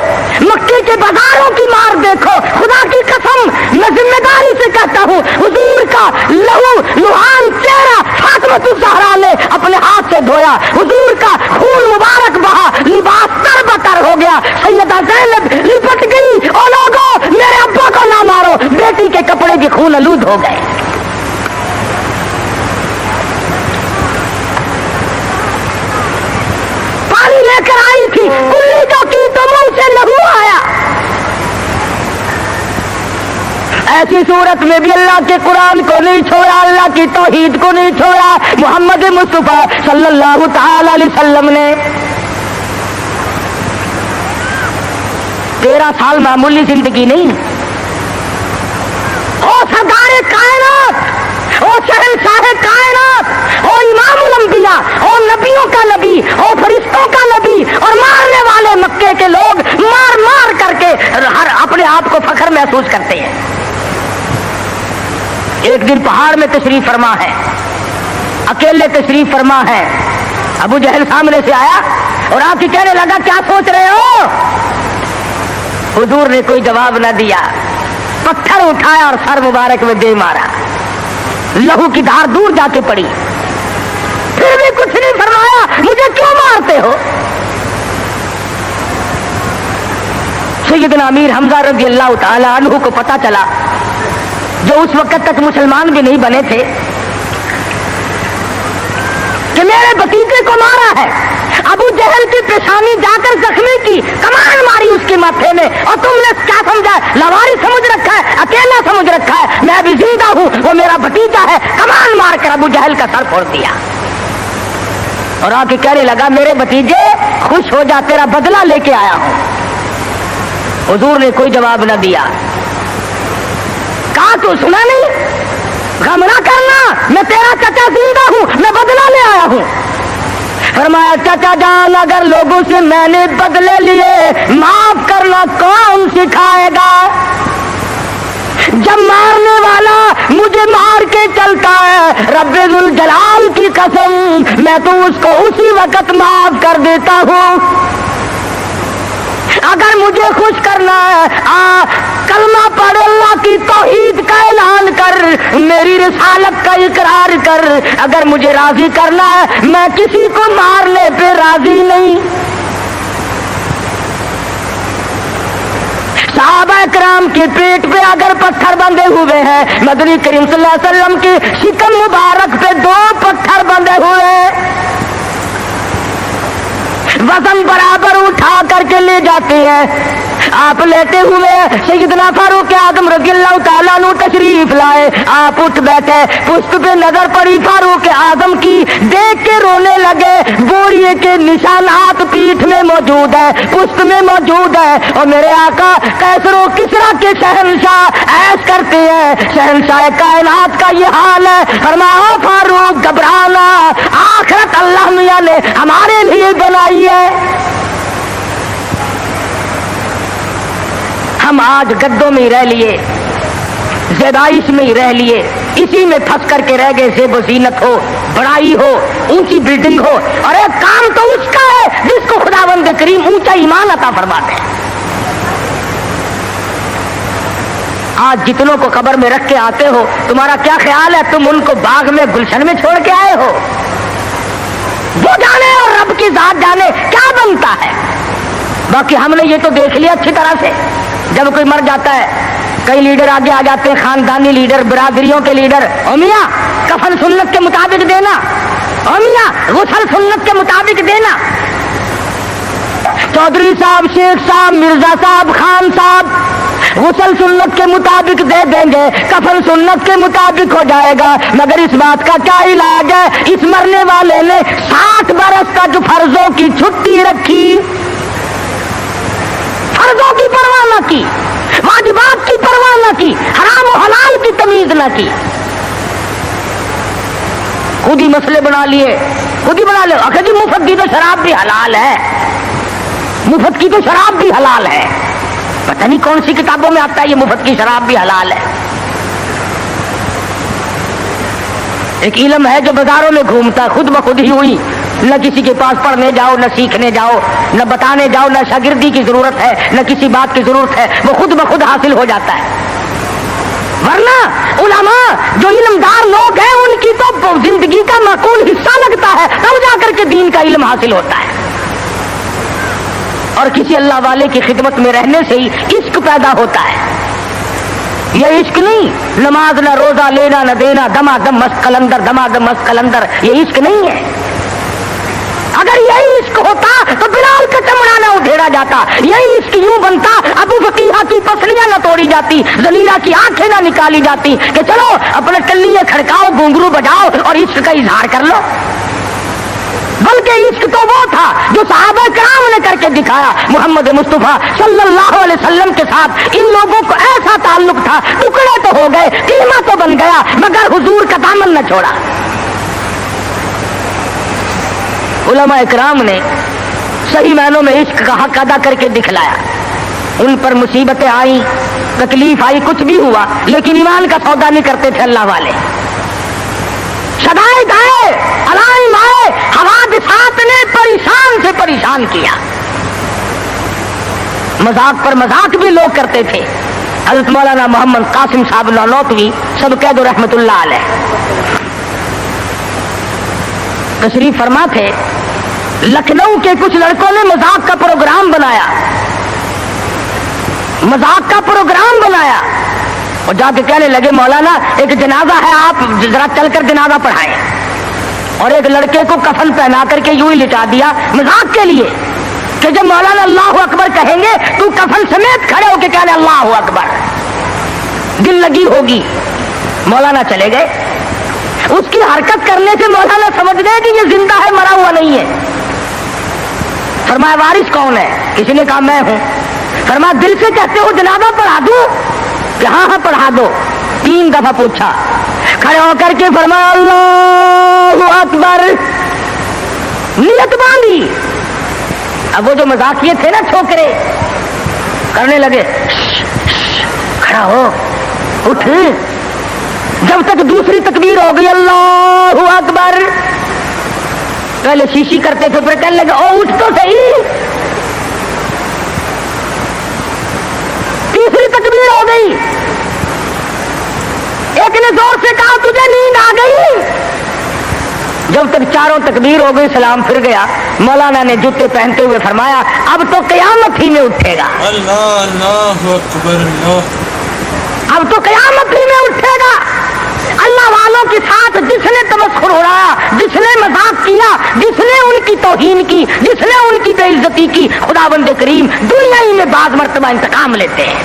مکے کے بازاروں کی مار دیکھو، خدا کی قسم میں ذمہ داری سے کہتا ہوں حضور کا لہو لہان چہرہ فاطمہ الزہرا نے اپنے ہاتھ سے دھویا، حضور کا خون مبارک بہا، لباس تر بتر ہو گیا، سیدہ زینب لپٹ گئی، او لوگوں میرے ابا کو نہ مارو، بیٹی کے کپڑے بھی خون آلود ہو گئے۔ لے کر آئی تھی کلی جو کی تو منہ سے لہو آیا۔ ایسی صورت میں بھی اللہ کے قرآن کو نہیں چھوڑا، اللہ کی توحید کو نہیں چھوڑا۔ محمد مصطفیٰ صلی اللہ تعالی علیہ وسلم نے 13 سال معمولی زندگی نہیں، او سردار کائنات، او شہنشاہ کائنات، او امام الانبیاء، او نبیوں کا نبی، او فرشتوں کا نبی، اور مارنے والے مکے کے لوگ مار مار کر کے ہر اپنے آپ کو فخر محسوس کرتے ہیں۔ ایک دن پہاڑ میں تشریف فرما ہے، اکیلے تشریف فرما ہے، ابو جہل سامنے سے آیا اور آپ کی کہنے لگا کیا سوچ رہے ہو؟ حضور نے کوئی جواب نہ دیا، پتھر اٹھایا اور سر مبارک میں دے مارا، لہو کی دھار دور جا کے پڑی، پھر بھی کچھ نہیں فرمایا، مجھے کیوں مارتے ہو؟ سیدنا امیر حمزہ رضی اللہ تعالی عنہ کو پتا چلا، جو اس وقت تک مسلمان بھی نہیں بنے تھے، کہ میرے بھتیجے کو مارا ہے۔ ابو جہل کی پیشانی جا کر زخمی کی، کمان ماری اس کے ماتھے میں، اور تم نے کیا سمجھا؟ لواری سمجھ رکھا ہے، اکیلا سمجھ رکھا ہے، میں ابھی زندہ ہوں، وہ میرا بھتیجا ہے۔ کمان مار کر ابو جہل کا سر پھوڑ دیا، اور آ کے کہنے لگا میرے بھتیجے خوش ہو جا، تیرا بدلہ لے کے آیا ہوں۔ حضور نے کوئی جواب نہ دیا، کہا تو سنا نہیں، غم نہ کرنا، میں تیرا چچا زندہ ہوں، میں بدلہ لے آیا ہوں۔ فرمایا چچا جان اگر لوگوں سے میں نے بدلے لیے، معاف کرنا کون سکھائے گا؟ جب مارنے والا مجھے مار کے چلتا ہے، رب ذوالجلال کی قسم میں تو اس کو اسی وقت معاف کر دیتا ہوں۔ اگر مجھے خوش کرنا ہے، کلمہ پڑھ، اللہ کی توحید کا اعلان کر، میری رسالت کا اقرار کر۔ اگر مجھے راضی کرنا ہے، میں کسی کو مارنے پہ راضی نہیں۔ صحابہ کرام کے پیٹ پہ اگر پتھر بندھے ہوئے ہیں، مدنی کریم صلی اللہ علیہ وسلم کی شکم مبارک پہ 2 پتھر بندھے ہوئے ہیں، وزن برابر اٹھا کر کے لے جاتے ہیں۔ آپ لیتے ہوئے سیدنا فاروق اعظم رضی اللہ تعالیٰ عنہ تشریف تشریف لائے, آپ اٹھ بیٹھے, پشت پہ نظر پڑی فاروق اعظم کی, دیکھ کے رونے لگے. بوریے کے نشانات پیٹھ میں موجود ہے, پشت میں موجود ہے, اور میرے آقا کیسر و کسرا کے شہنشاہ ایش کرتے ہیں, شہنشاہ کائنات کا یہ حال ہے. فرمایا فاروق گھبرانا, آخرت اللہ میاں نے ہمارے لیے بنائی ہے. ہم آج گدوں میں ہی رہ لیے, زیبائش میں ہی رہ لیے, اسی میں پھنس کر کے رہ گئے. زیب و زینت ہو, بڑائی ہو, اونچی بلڈنگ ہو, اور ایک کام تو اس کا ہے جس کو خداوند کریم اونچا ایمان عطا فرماتے ہیں. آج جتنوں کو قبر میں رکھ کے آتے ہو, تمہارا کیا خیال ہے تم ان کو باغ میں گلشن میں چھوڑ کے آئے ہو؟ وہ جانے اور رب کی ذات جانے کیا بنتا ہے. باقی ہم نے یہ تو دیکھ لیا اچھی طرح سے, جب کوئی مر جاتا ہے کئی لیڈر آگے آ جاتے ہیں, خاندانی لیڈر, برادریوں کے لیڈر. او میاں کفن سنت کے مطابق دینا, او میاں غسل سنت کے مطابق دینا. چودھری صاحب, شیخ صاحب, مرزا صاحب, خان صاحب غسل سنت کے مطابق دے دیں گے, کفن سنت کے مطابق ہو جائے گا. مگر اس بات کا کیا علاج ہے؟ اس مرنے والے نے 60 برس تک فرضوں کی چھٹی رکھی, فرضوں کی پرواہ نہ کی, واجبات کی پرواہ نہ کی, حرام و حلال کی تمیز نہ کی. خود ہی مسئلے بنا لیے, خود ہی بنا لے. اکھے جی مفت کی تو شراب بھی حلال ہے, مفت کی تو شراب بھی حلال ہے. پتہ نہیں کون سی کتابوں میں آتا ہے یہ مفت کی شراب بھی حلال ہے. ایک علم ہے جو بازاروں میں گھومتا ہے, خود بخود ہی ہوئی, نہ کسی کے پاس پڑھنے جاؤ, نہ سیکھنے جاؤ, نہ بتانے جاؤ, نہ شاگردی کی ضرورت ہے, نہ کسی بات کی ضرورت ہے, وہ خود بخود حاصل ہو جاتا ہے. ورنہ علماء جو علمدار لوگ ہیں ان کی تو زندگی کا معقول حصہ لگتا ہے, تب جا کر کے دین کا علم حاصل ہوتا ہے. اور کسی اللہ والے کی خدمت میں رہنے سے ہی عشق پیدا ہوتا ہے. یہ عشق نہیں, نماز نہ روزہ, لینا نہ دینا, دما دم مست قلندر, دما دم مست قلندر, یہ عشق نہیں ہے. اگر یہی عشق ہوتا تو بلال کا چمڑا نہ ادھیڑا جاتا, یہی عشق یوں بنتا ابو فقیہ کی پسلیاں نہ توڑی جاتی, زلیرہ کی آنکھیں نہ نکالی جاتی کہ چلو اپنے ٹلیے کھڑکاؤ, گھنگرو بجاؤ اور عشق کا اظہار کر لو. بلکہ عشق تو وہ تھا جو صحابہ کرام نے کر کے دکھایا. محمد مصطفیٰ صلی اللہ علیہ وسلم کے ساتھ ان لوگوں کو ایسا تعلق تھا, ٹکڑے تو ہو گئے, قیمہ تو بن گیا, مگر حضور کا دامن نہ چھوڑا. علماء اکرام نے صحیح معنوں میں عشق کا حق ادا کر کے دکھلایا. ان پر مصیبتیں آئیں, تکلیف آئی, کچھ بھی ہوا, لیکن ایمان کا سودا نہیں کرتے تھے اللہ والے. شدائد آئے, علائم آئے, حوادثات نے پریشان سے پریشان کیا. مذاق پر مذاق بھی لوگ کرتے تھے. حضرت مولانا محمد قاسم صاحب نانوتوی سب قید رحمت اللہ علیہ تشریف فرما تھے. لکھنؤ کے کچھ لڑکوں نے مذاق کا پروگرام بنایا, مذاق کا پروگرام بنایا, اور جا کے کہنے لگے مولانا ایک جنازہ ہے, آپ ذرا چل کر جنازہ پڑھائیں. اور ایک لڑکے کو کفن پہنا کر کے یوں ہی لٹا دیا مذاق کے لیے کہ جب مولانا اللہ اکبر کہیں گے تو کفن سمیت کھڑے ہو کے کہنے اللہ اکبر. دل لگی ہوگی. مولانا چلے گئے. اس کی حرکت کرنے سے مولانا سمجھ گئے کہ یہ زندہ ہے, مرا ہوا نہیں ہے. فرمایا وارث کون ہے؟ کسی نے کہا میں ہوں. فرمایا دل سے کہتے ہو جنازہ پڑھا دوں؟ کہ ہاں ہاں پڑھا دو. 3 دفعہ پوچھا. کھڑے ہو کر کے فرمایا اللہ اکبر, نیت باندھی. اب وہ جو مذاقیے تھے نا چھوکرے کرنے لگے, کھڑا ہو, اٹھ. جب تک دوسری تکبیر ہو گئی اللہ اکبر, پہلے شیشی کرتے تھے, پھر کہنے لگے او اٹھ تو صحیح. تیسری تکبیر ہو گئی. ایک نے زور سے کہا تجھے نیند آ گئی. جب تک 4 تکبیر ہو گئی سلام پھر گیا. مولانا نے جوتے پہنتے ہوئے فرمایا اب تو قیامت ہی میں اٹھے گا. اللہ اکبر اللہ. اب تو قیامت ہی میں اٹھے گا. اللہ والوں کے ساتھ جس نے تمسخر اڑایا, جس نے مذاق کیا, جس نے ان کی توہین کی, جس نے ان کی بے عزتی کی, خداوند کریم دنیا ہی میں بعض مرتبہ انتقام لیتے ہیں.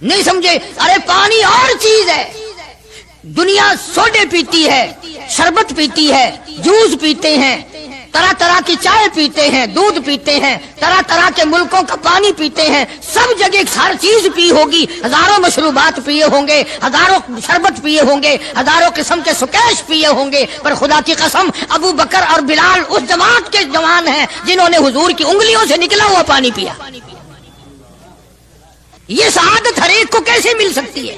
نہیں سمجھے؟ ارے پانی اور چیز ہے. دنیا سوڈے پیتی ہے، شربت پیتی ہے، جوس پیتے ہیں، طرح طرح کی چائے پیتے ہیں، دودھ پیتے ہیں، طرح طرح کے ملکوں کا پانی پیتے ہیں، سب جگہ ہر چیز پی ہوگی، ہزاروں مشروبات پیے ہوں گے، ہزاروں شربت پیے ہوں گے، ہزاروں قسم کے سکیش پیے ہوں گے، پر خدا کی قسم ابو بکر اور بلال اس جماعت کے جوان ہیں جنہوں نے حضور کی انگلیوں سے نکلا ہوا پانی پیا. یہ سعادت ہر ایک کو کیسے مل سکتی ہے؟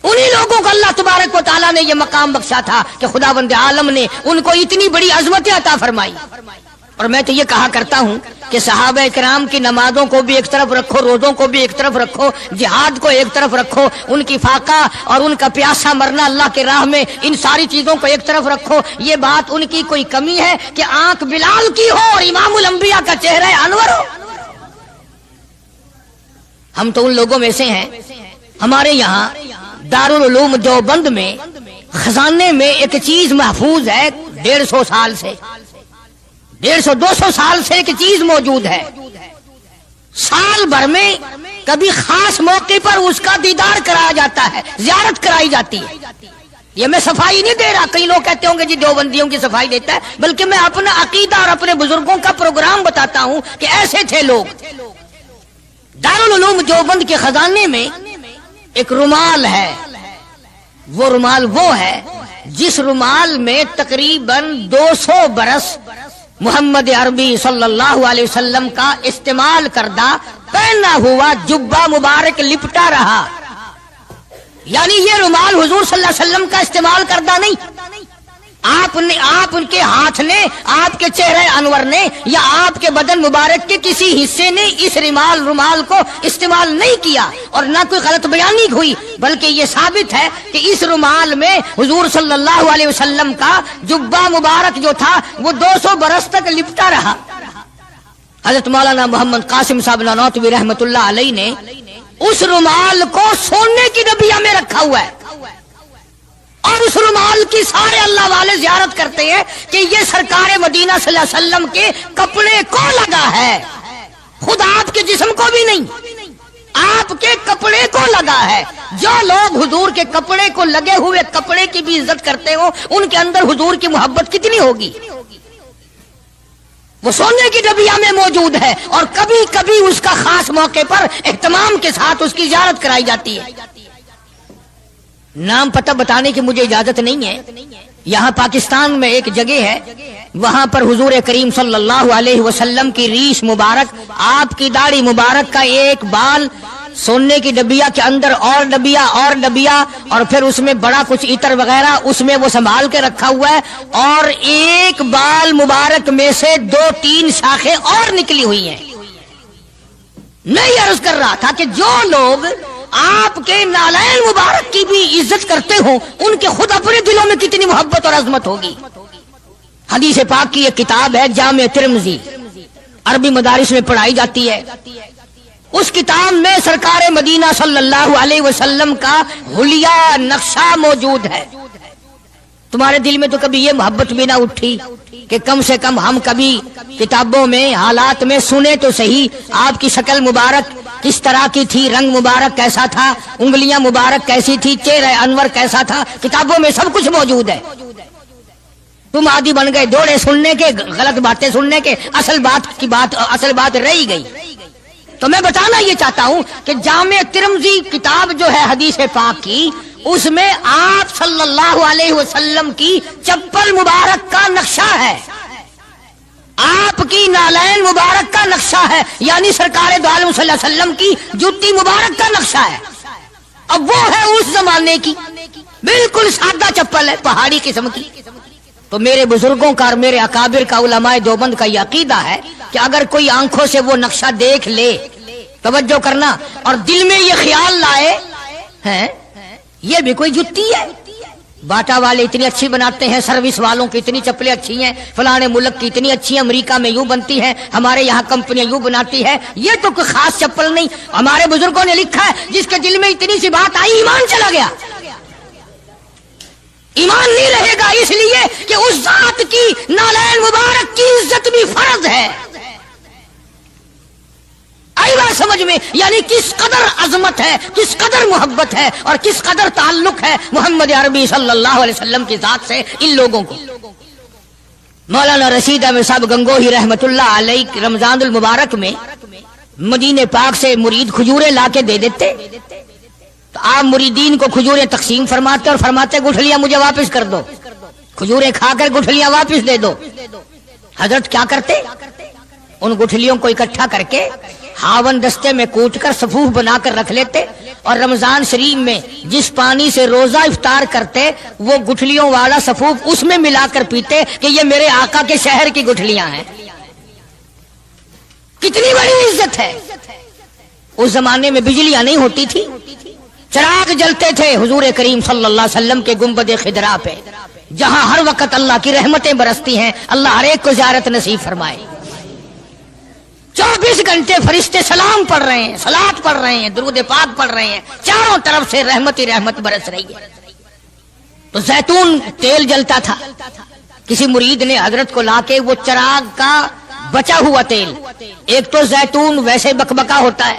انہی لوگوں کو اللہ تبارک و تعالیٰ نے یہ مقام بخشا تھا کہ خداوند عالم نے ان کو اتنی بڑی عظمتیں عطا فرمائی. اور میں تو یہ کہا کرتا ہوں کہ صحابہ کرام کی نمازوں کو بھی ایک طرف رکھو، روزوں کو بھی ایک طرف رکھو، جہاد کو ایک طرف رکھو، ان کی فاقہ اور ان کا پیاسا مرنا اللہ کے راہ میں، ان ساری چیزوں کو ایک طرف رکھو. یہ بات ان کی کوئی کمی ہے کہ آنکھ بلال کی ہو اور امام الانبیاء کا چہرہ انور ہو؟ ہم تو ان لوگوں میں سے ہیں. ہمارے یہاں دارالعلوم دیوبند میں خزانے میں ایک چیز محفوظ ہے 150 سال سے، 150-200 سال سے ایک چیز موجود ہے. سال بھر میں کبھی خاص موقع پر اس کا دیدار کرایا جاتا ہے، زیارت کرائی جاتی ہے. یہ میں صفائی نہیں دے رہا، کئی لوگ کہتے ہوں گے جی دیوبندیوں کی صفائی دیتا ہے، بلکہ میں اپنا عقیدہ اور اپنے بزرگوں کا پروگرام بتاتا ہوں کہ ایسے تھے لوگ. دارالعلوم دیوبند کے خزانے میں ایک رومال ہے. وہ رومال وہ ہے جس رومال میں تقریباً 200 برس محمد عربی صلی اللہ علیہ وسلم کا استعمال کردہ پہنا ہوا جبہ مبارک لپٹا رہا. یعنی یہ رومال حضور صلی اللہ علیہ وسلم کا استعمال کردہ نہیں، آپ ان کے ہاتھ نے، آپ کے چہرے انور نے یا آپ کے بدن مبارک کے کسی حصے نے اس رومال کو استعمال نہیں کیا، اور نہ کوئی غلط بیانی ہوئی، بلکہ یہ ثابت ہے کہ اس رومال میں حضور صلی اللہ علیہ وسلم کا جبہ مبارک جو تھا وہ 200 برس تک لپٹا رہا. حضرت مولانا محمد قاسم صاحب نانوتوی رحمت اللہ علیہ نے اس رومال کو سونے کی ڈبیا میں رکھا ہوا ہے، اور اس رومال کی سارے اللہ والے زیارت کرتے ہیں کہ یہ سرکار مدینہ صلی اللہ علیہ وسلم کے کپڑے کو لگا ہے، خود آپ کے جسم کو بھی نہیں، آپ کے کپڑے کو لگا ہے. جو لوگ حضور کے کپڑے کو لگے ہوئے کپڑے کی بھی عزت کرتے ہو، ان کے اندر حضور کی محبت کتنی ہوگی. وہ سونے کی ڈبیا میں موجود ہے، اور کبھی کبھی اس کا خاص موقع پر اہتمام کے ساتھ اس کی زیارت کرائی جاتی ہے. نام پتہ بتانے کی مجھے اجازت نہیں ہے. یہاں پاکستان میں ایک جگہ ہے، وہاں پر حضور کریم صلی اللہ علیہ وسلم کی ریش مبارک، آپ کی داڑھی مبارک کا ایک بال سونے کی ڈبیا کے اندر اور ڈبیا اور پھر اس میں بڑا کچھ عطر وغیرہ اس میں وہ سنبھال کے رکھا ہوا ہے، اور ایک بال مبارک میں سے 2-3 شاخیں اور نکلی ہوئی ہیں. میں یہ عرض کر رہا تھا کہ جو لوگ آپ کے نالین مبارک کی بھی عزت کرتے ہوں، ان کے خود اپنے دلوں میں کتنی محبت اور عظمت ہوگی. حدیث پاک کی ایک کتاب ہے جامع ترمذی، عربی مدارس میں پڑھائی جاتی ہے. اس کتاب میں سرکار مدینہ صلی اللہ علیہ وسلم کا حلیہ نقشہ موجود ہے. تمہارے دل میں تو کبھی یہ محبت بھی نہ اٹھی کہ کم سے کم ہم کبھی کتابوں میں حالات میں سنے تو صحیح آپ کی شکل مبارک کس طرح کی تھی، رنگ مبارک کیسا تھا، انگلیاں مبارک کیسی تھی، چہرہ انور کیسا تھا. کتابوں میں سب کچھ موجود ہے. تم عادی بن گئے دوڑے سننے کے، غلط باتیں سننے کے، اصل بات رہی گئی. تو میں بتانا یہ چاہتا ہوں کہ جامع ترمذی کتاب جو ہے حدیث پاک کی، اس میں آپ صلی اللہ علیہ وسلم کی چپل مبارک کا نقشہ ہے، آپ کی نالین مبارک کا نقشہ ہے، یعنی سرکار دو عالم صلی اللہ علیہ وسلم کی جوتی مبارک کا نقشہ ہے. اب وہ ہے اس زمانے کی بالکل سادہ چپل ہے، پہاڑی قسم کی. تو میرے بزرگوں کا اور میرے اکابر کا، علماء دیوبند کا یہ عقیدہ ہے کہ اگر کوئی آنکھوں سے وہ نقشہ دیکھ لے، توجہ کرنا، اور دل میں یہ خیال لائے ہیں یہ بھی کوئی جتی ہے، باٹا والے اتنی اچھی بناتے ہیں، سروس والوں کی اتنی چپلیں اچھی ہیں، فلانے ملک کی اتنی اچھی ہیں، امریکہ میں یوں بنتی ہیں، ہمارے یہاں کمپنیاں یوں بناتی ہے، یہ تو کوئی خاص چپل نہیں. ہمارے بزرگوں نے لکھا ہے جس کے دل میں اتنی سی بات آئی ایمان چلا گیا. ایمان نہیں رہے گا، اس لیے کہ اس ذات کی نالین مبارک کی عزت بھی فرض ہے. آئی بات سمجھ میں؟ یعنی کس قدر عظمت ہے، کس قدر محبت ہے اور کس قدر تعلق ہے محمد عربی صلی اللہ علیہ وسلم کی ذات سے ان لوگوں کو۔ مولانا رشید احمد صاحب گنگوہی رحمت اللہ علیہ رمضان المبارک میں مدینے پاک سے مرید کھجوریں لا کے دے دیتے تو آپ مریدین کو کھجوریں تقسیم فرماتے اور فرماتے گٹھلیاں مجھے واپس کر دو، کھجوریں کھا کر گٹھلیاں واپس دے دو۔ حضرت کیا کرتے؟ ان گٹھلیوں کو اکٹھا کر کے ہاون دستے میں کوٹ کر صفوف بنا کر رکھ لیتے اور رمضان شریف میں جس پانی سے روزہ افطار کرتے وہ گٹھلیوں والا صفوف اس میں ملا کر پیتے کہ یہ میرے آقا کے شہر کی گٹھلیاں ہیں۔ کتنی بڑی عزت ہے۔ اس زمانے میں بجلیاں نہیں ہوتی تھی، چراغ جلتے تھے حضور کریم صلی اللہ علیہ وسلم کے گنبد خضرا پہ، جہاں ہر وقت اللہ کی رحمتیں برستی ہیں۔ اللہ ہر ایک کو زیارت نصیب فرمائے۔ 24 گھنٹے فرشتے سلام پڑھ رہے ہیں، صلات پڑھ رہے ہیں، درود پاک پڑھ رہے ہیں، چاروں طرف سے رحمت ہی رحمت برس رہی ہے۔ تو زیتون تیل جلتا تھا، کسی مرید نے حضرت کو لا کے وہ چراغ کا بچا ہوا تیل، ایک تو زیتون ویسے بکبکا ہوتا ہے،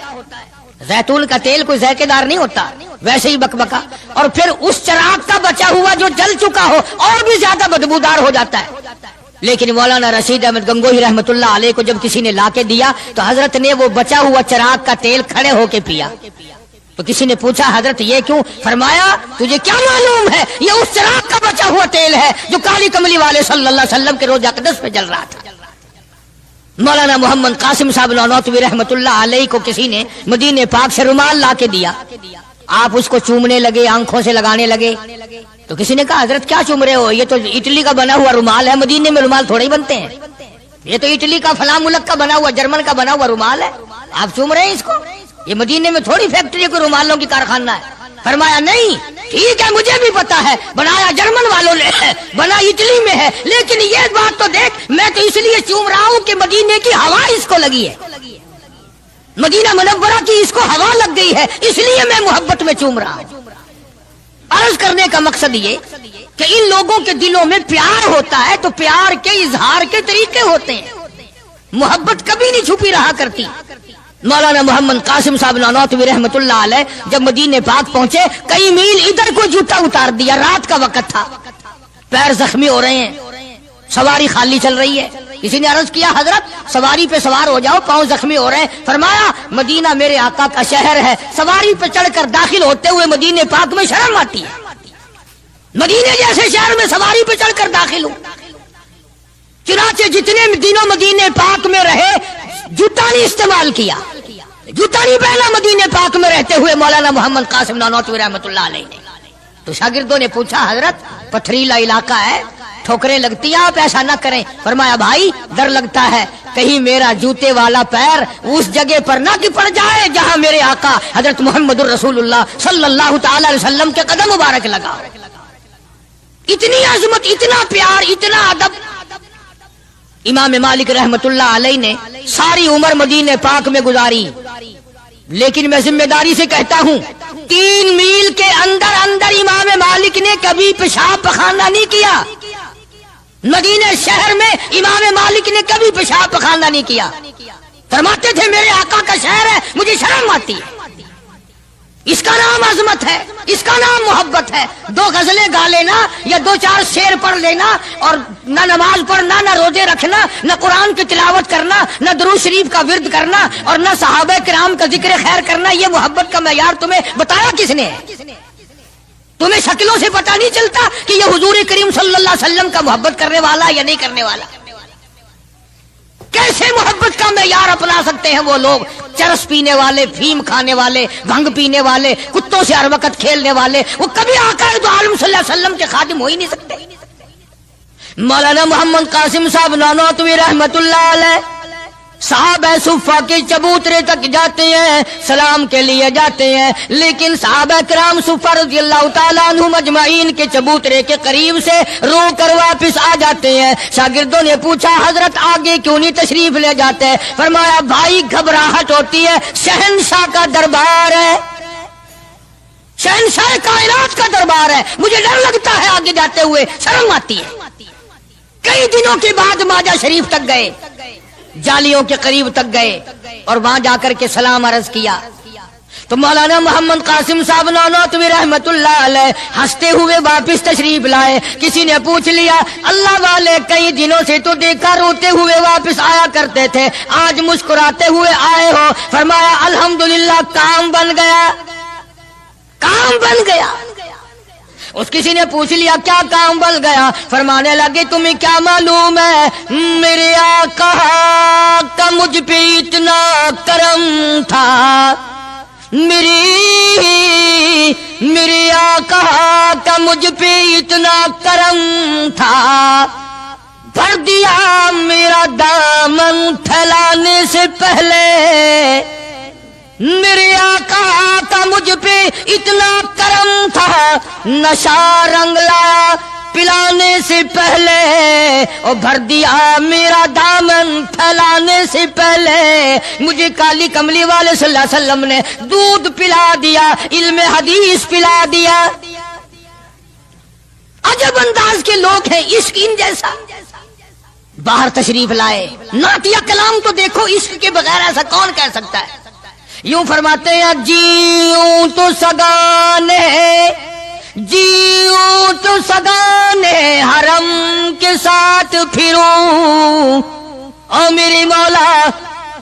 زیتون کا تیل کوئی ذائقے دار نہیں ہوتا، ویسے ہی بکبکا، اور پھر اس چراغ کا بچا ہوا جو جل چکا ہو اور بھی زیادہ بدبودار ہو جاتا ہے۔ لیکن مولانا رشید احمد گنگوہی رحمت اللہ علیہ کو جب کسی نے لا کے دیا تو حضرت نے وہ بچا ہوا چراغ کا تیل کھڑے ہو کے پیا۔ تو کسی نے پوچھا حضرت یہ کیوں؟ فرمایا تجھے کیا معلوم ہے یہ اس چراغ کا بچا ہوا تیل ہے جو کالی کملی والے صلی اللہ علیہ وسلم کے روزہ اقدس پہ جل رہا تھا۔ مولانا محمد قاسم صاحب نانوتوی رحمت اللہ علیہ کو کسی نے مدینے پاک سے رومال لا کے دیا، آپ اس کو چومنے لگے، آنکھوں سے لگانے لگے۔ تو کسی نے کہا حضرت کیا چوم رہے ہو؟ یہ تو اٹلی کا بنا ہوا رومال ہے، مدینے میں رومال تھوڑے ہی بنتے ہیں، یہ تو اٹلی کا فلاں ملک کا بنا ہوا، جرمن کا بنا ہوا رومال ہے، آپ چوم رہے ہیں اس کو؟ یہ مدینے میں تھوڑی فیکٹری کوئی رومالوں کی کارخانہ ہے۔ فرمایا نہیں ٹھیک ہے مجھے بھی پتا ہے بنایا جرمن والوں نے ہے، بنا اٹلی میں ہے، لیکن یہ بات تو دیکھ میں تو اس لیے چوم رہا ہوں کہ مدینے کی ہوا اس کو لگی ہے، مدینہ منورہ کی اس کو ہوا لگ گئی ہے، اس لیے میں محبت میں چوم رہا ہوں۔ عرض کرنے کا مقصد یہ کہ ان لوگوں کے دلوں میں پیار ہوتا ہے تو پیار کے اظہار کے طریقے ہوتے ہیں، محبت کبھی نہیں چھپی رہا کرتی۔ مولانا محمد قاسم صاحب نانوتوی رحمت اللہ علیہ جب مدینے پاک پہنچے کئی میل ادھر کو جوتا اتار دیا، رات کا وقت تھا، پیر زخمی ہو رہے ہیں، سواری خالی چل رہی ہے۔ کسی نے عرض کیا حضرت سواری پہ سوار ہو جاؤ، پاؤں زخمی ہو رہے ہیں۔ فرمایا مدینہ میرے آقا کا شہر ہے، سواری پہ چڑھ کر داخل ہوتے ہوئے مدینے پاک میں شرم آتی ہے، مدینے جیسے شہر میں سواری پہ چڑھ کر داخل ہوں۔ چنانچہ جتنے دنوں مدینے پاک میں رہے جوتا نہیں استعمال کیا، جوتا نہیں پہنا مدینے پاک میں رہتے ہوئے مولانا محمد قاسم نانوتوی رحمت اللہ علیہ نے۔ تو شاگردوں نے پوچھا حضرت پتھریلا علاقہ ہے، ٹھوکریں لگتی ہیں، آپ ایسا نہ کریں۔ فرمایا بھائی ڈر لگتا ہے کہیں میرا جوتے والا پیر اس جگہ پر نہ کہ پڑ جائے جہاں میرے آقا حضرت محمد الرسول اللہ صلی اللہ تعالی علیہ وسلم کے قدم مبارک لگا۔ اتنی عظمت، اتنا پیار، اتنا ادب۔ امام مالک رحمت اللہ علیہ نے ساری عمر مدینے پاک میں گزاری، لیکن میں ذمہ داری سے کہتا ہوں 3 میل کے اندر اندر امام مالک نے کبھی پیشاب پخانہ نہیں کیا، مدینہ شہر میں امام مالک نے کبھی پیشاب پخانہ نہیں کیا۔ فرماتے تھے میرے آقا کا شہر ہے مجھے شرم آتی ہے، اس کا نام عظمت ہے، اس کا نام محبت ہے۔ 2 غزلیں گا لینا یا 2-4 شعر پڑھ لینا اور نہ نماز پڑھنا، نہ روزے رکھنا، نہ قرآن کی تلاوت کرنا، نہ درود شریف کا ورد کرنا اور نہ صحابہ کرام کا ذکر خیر کرنا، یہ محبت کا معیار تمہیں بتایا کس نے؟ تمہیں شکلوں سے پتہ نہیں چلتا کہ یہ حضور کریم صلی اللہ علیہ وسلم کا محبت کرنے والا یا نہیں کرنے والا؟ کیسے محبت کا معیار اپنا سکتے ہیں وہ لوگ، چرس پینے والے، فیم کھانے والے، بھنگ پینے والے، کتوں سے ہر وقت کھیلنے والے، وہ کبھی آقا دو عالم صلی اللہ علیہ وسلم کے خادم ہو ہی نہیں سکتے۔ مولانا محمد قاسم صاحب نانوتوی رحمت اللہ علیہ صحابہ صفہ کے چبوترے تک جاتے ہیں، سلام کے لیے جاتے ہیں، لیکن صحابہ کرام صفہ رضی اللہ تعالیٰ عنہم اجمعین کے چبوترے کے قریب سے رو کر واپس آ جاتے ہیں۔ شاگردوں نے پوچھا حضرت آگے کیوں نہیں تشریف لے جاتے؟ فرمایا بھائی گھبراہٹ ہوتی ہے، شہنشاہ کا دربار ہے، شہنشاہ کائنات کا دربار ہے، مجھے ڈر لگتا ہے آگے جاتے ہوئے، شرم آتی ہے۔ کئی دنوں کے بعد ماجہ شریف تک گئے، جالیوں کے قریب تک گئے، اور وہاں جا کر کے سلام عرض کیا تو مولانا محمد قاسم صاحب نانوتوی رحمت اللہ علیہ ہنستے ہوئے واپس تشریف لائے. کسی نے پوچھ لیا اللہ والے کئی دنوں سے تو دیکھا روتے ہوئے واپس آیا کرتے تھے, آج مسکراتے ہوئے آئے ہو؟ فرمایا الحمدللہ کام بن گیا, کام بن گیا. اس کسی نے پوچھ لیا کیا کام بن گیا؟ فرمانے لگے تمہیں کیا معلوم ہے میرے آقا کا مجھ پہ اتنا کرم تھا, میری آقا کا مجھ پہ اتنا کرم تھا, بھر دیا میرا دامن پھیلانے سے پہلے, میرے آقا کا مجھ پہ اتنا کرم تھا, نشہ رنگ لایا پلانے سے پہلے, اور بھر دیا میرا دامن پھیلانے سے پہلے, مجھے کالی کملی والے صلی اللہ علیہ وسلم نے دودھ پلا دیا, علم حدیث پلا دیا. عجب انداز کے لوگ ہیں, عشق ان جیسا. باہر تشریف لائے, نعتیہ کلام تو دیکھو, عشق کے بغیر ایسا کون کہہ سکتا ہے. یوں فرماتے ہیں جیوں تو سگانے, جیوں تو سگانے حرم کے ساتھ پھروں, او میری مولا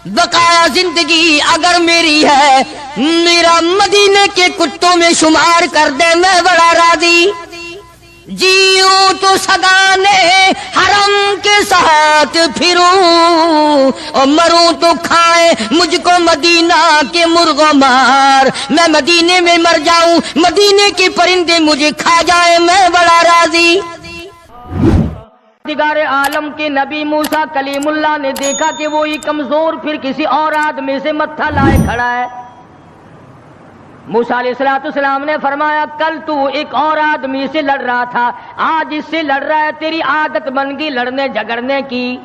بقایا زندگی اگر میری ہے, میرا مدینے کے کتوں میں شمار کر دے, میں بڑا راضی. جیوں تو سگانے حرم کے ساتھ پھروں, اور مروں تو کھائے مجھ کو مدینہ کے مرغ مار, میں مدینے میں مر جاؤں, مدینے کے پرندے مجھے کھا جائیں, میں بڑا راضی. دیگار عالم کے نبی موسیٰ کلیم اللہ نے دیکھا کہ وہی کمزور پھر کسی اور آدمی سے متھا لائے کھڑا ہے. موسیٰ علیہ السلام نے فرمایا کل تو ایک اور آدمی سے لڑ رہا تھا, آج اس سے لڑ رہا ہے, تیری عادت بن گئی لڑنے جھگڑنے کی.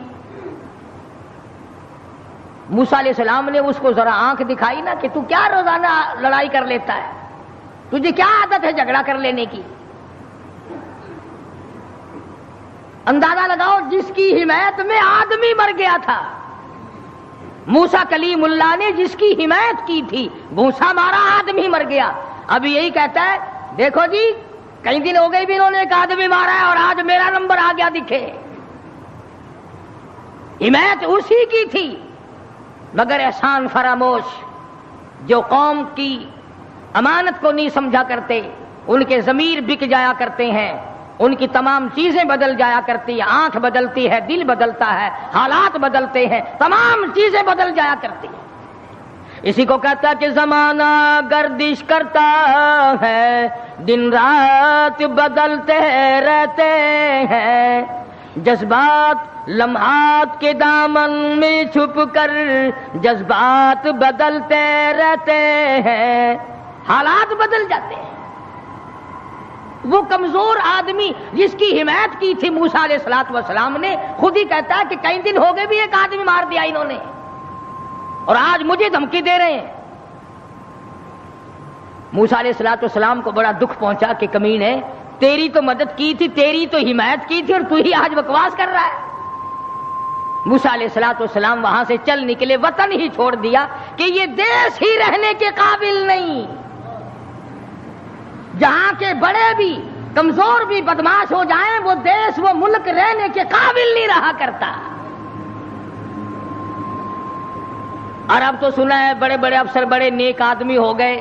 موسیٰ علیہ السلام نے اس کو ذرا آنکھ دکھائی نا کہ تو کیا روزانہ لڑائی کر لیتا ہے, تجھے کیا عادت ہے جھگڑا کر لینے کی. اندازہ لگاؤ جس کی حمایت میں آدمی مر گیا تھا, موسیٰ کلیم اللہ نے جس کی حمایت کی تھی, گھونسا مارا آدمی مر گیا. اب یہی کہتا ہے دیکھو جی کئی دن ہو گئے بھی انہوں نے ایک آدمی مارا ہے اور آج میرا نمبر آ گیا دکھے. حمایت اسی کی تھی, مگر احسان فراموش جو قوم کی امانت کو نہیں سمجھا کرتے, ان کے ضمیر بک جایا کرتے ہیں, ان کی تمام چیزیں بدل جایا کرتی ہیں, آنکھ بدلتی ہے, دل بدلتا ہے, حالات بدلتے ہیں, تمام چیزیں بدل جایا کرتی ہیں. اسی کو کہتا ہے کہ زمانہ گردش کرتا ہے, دن رات بدلتے رہتے ہیں, جذبات لمحات کے دامن میں چھپ کر جذبات بدلتے رہتے ہیں, حالات بدل جاتے ہیں. وہ کمزور آدمی جس کی حمایت کی تھی موسیٰ علیہ السلام نے, خود ہی کہتا ہے کہ کئی دن ہو گئے بھی ایک آدمی مار دیا انہوں نے, اور آج مجھے دھمکی دے رہے ہیں. موسیٰ علیہ السلام کو بڑا دکھ پہنچا کہ کمینے, تیری تو مدد کی تھی, تیری تو حمایت کی تھی, اور تو ہی آج بکواس کر رہا ہے. موسیٰ علیہ السلام وہاں سے چل نکلے, وطن ہی چھوڑ دیا کہ یہ دیش ہی رہنے کے قابل نہیں. جہاں کے بڑے بھی کمزور بھی بدماش ہو جائیں, وہ دیش وہ ملک رہنے کے قابل نہیں رہا کرتا. اور اب تو سنا ہے بڑے بڑے افسر بڑے نیک آدمی ہو گئے,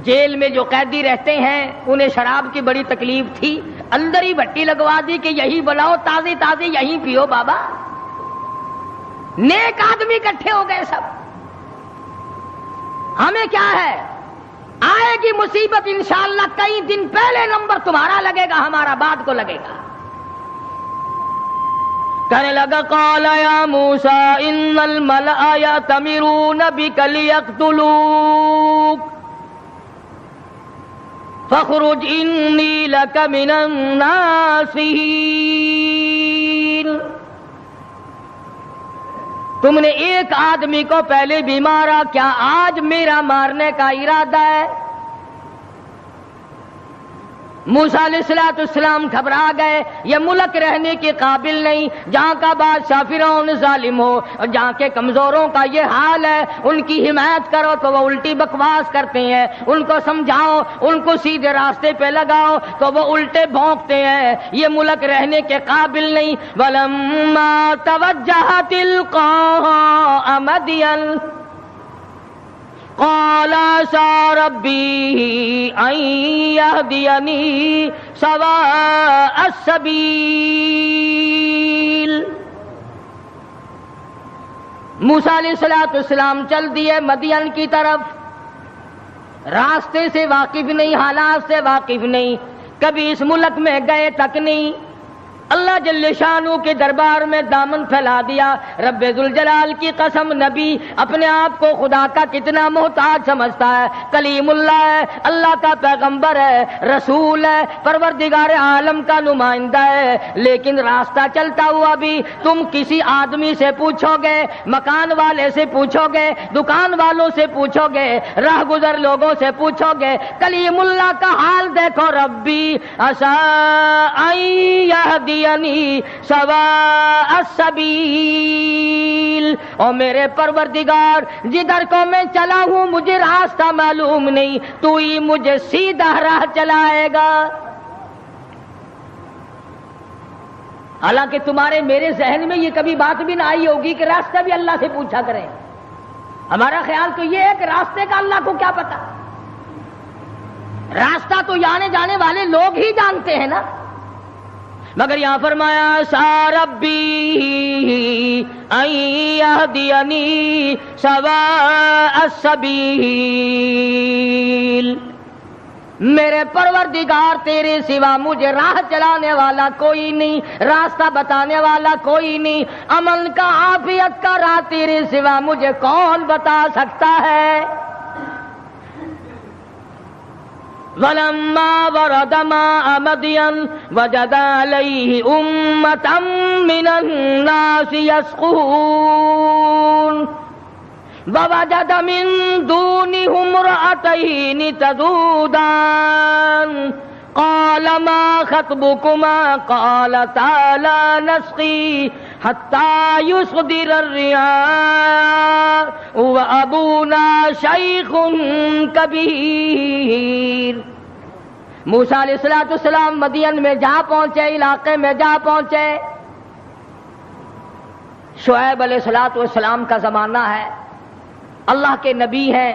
جیل میں جو قیدی رہتے ہیں انہیں شراب کی بڑی تکلیف تھی, اندر ہی بھٹی لگوا دی کہ یہی بلاؤ, تازی تازی یہیں پیو بابا. نیک آدمی اکٹھے ہو گئے سب. ہمیں کیا ہے, آئے گی مصیبت انشاءاللہ کئی دن پہلے نمبر تمہارا لگے گا, ہمارا بعد کو لگے گا. کہنے لگا قال یا موسیٰ ان الملأ یأتمرون بک لیقتلوک فاخرج انی لک من الناصحین. تم نے ایک آدمی کو پہلے بھی مارا, کیا آج میرا مارنے کا ارادہ ہے؟ موسیٰ علیہ السلام گھبرا گئے، یہ ملک رہنے کے قابل نہیں، جہاں کا بادشاہ فرعون ظالم ہو اور جہاں کے کمزوروں کا یہ حال ہے، ان کی حمایت کرو تو وہ الٹی بکواس کرتے ہیں، ان کو سمجھاؤ، ان کو سیدھے راستے پہ لگاؤ تو وہ الٹے بھونکتے ہیں، یہ ملک رہنے کے قابل نہیں۔ وَلَمَّا تَوَجَّهَ تِلْقَاءَ مَدْيَنَ قَالَ عَسَىٰ رَبِّي أَن يَهْدِيَنِي سَوَاءَ السَّبِيلِ۔ موسیٰ علیہ السلام چل دیے مدین کی طرف، راستے سے واقف نہیں، حالات سے واقف نہیں، کبھی اس ملک میں گئے تک نہیں۔ اللہ جل شانہ کے دربار میں دامن پھیلا دیا۔ رب ذوالجلال کی قسم، نبی اپنے آپ کو خدا کا کتنا محتاج سمجھتا ہے، کلیم اللہ ہے، اللہ کا پیغمبر ہے، رسول ہے، پروردگار عالم کا نمائندہ ہے، لیکن راستہ چلتا ہوا بھی تم کسی آدمی سے پوچھو گے، مکان والے سے پوچھو گے، دکان والوں سے پوچھو گے، راہ گزر لوگوں سے پوچھو گے، کلیم اللہ کا حال دیکھو، ربی عسیٰ ان یہدینی سواء السبیل، اور میرے پروردگار جدھر کو میں چلا ہوں مجھے راستہ معلوم نہیں، تو ہی مجھے سیدھا راہ چلائے گا۔ حالانکہ تمہارے میرے ذہن میں یہ کبھی بات بھی نہ آئی ہوگی کہ راستہ بھی اللہ سے پوچھا کریں۔ ہمارا خیال تو یہ ہے کہ راستے کا اللہ کو کیا پتا، راستہ تو آنے جانے والے لوگ ہی جانتے ہیں نا۔ مگر یہاں فرمایا عسیٰ ربی ان یہدینی سواء السبیل، میرے پروردگار تیرے سوا مجھے راہ چلانے والا کوئی نہیں، راستہ بتانے والا کوئی نہیں، امن کا عافیت کا راہ تیرے سوا مجھے کون بتا سکتا ہے۔ وَلَمَّا وَرَدَ مَاءَ مَدْيَنَ وَجَدَ عَلَيْهِ أُمَّةً مِّنَ النَّاسِ يَسْقُونَ وَوَجَدَ مِن دُونِهُمْ امْرَأَتَيْنِ تَذُودَانِ قَالَ مَا خَطْبُكُمَا قَالَتَا لَا نَسْقِي حَتَّى يُصْدِرَ الرِّعَاءُ وَأَبُونَا شَيْخٌ کبیر۔ موسیٰ علیہ السلام مدین میں جا پہنچے، علاقے میں جا پہنچے، شعیب علیہ السلام کا زمانہ ہے، اللہ کے نبی ہیں،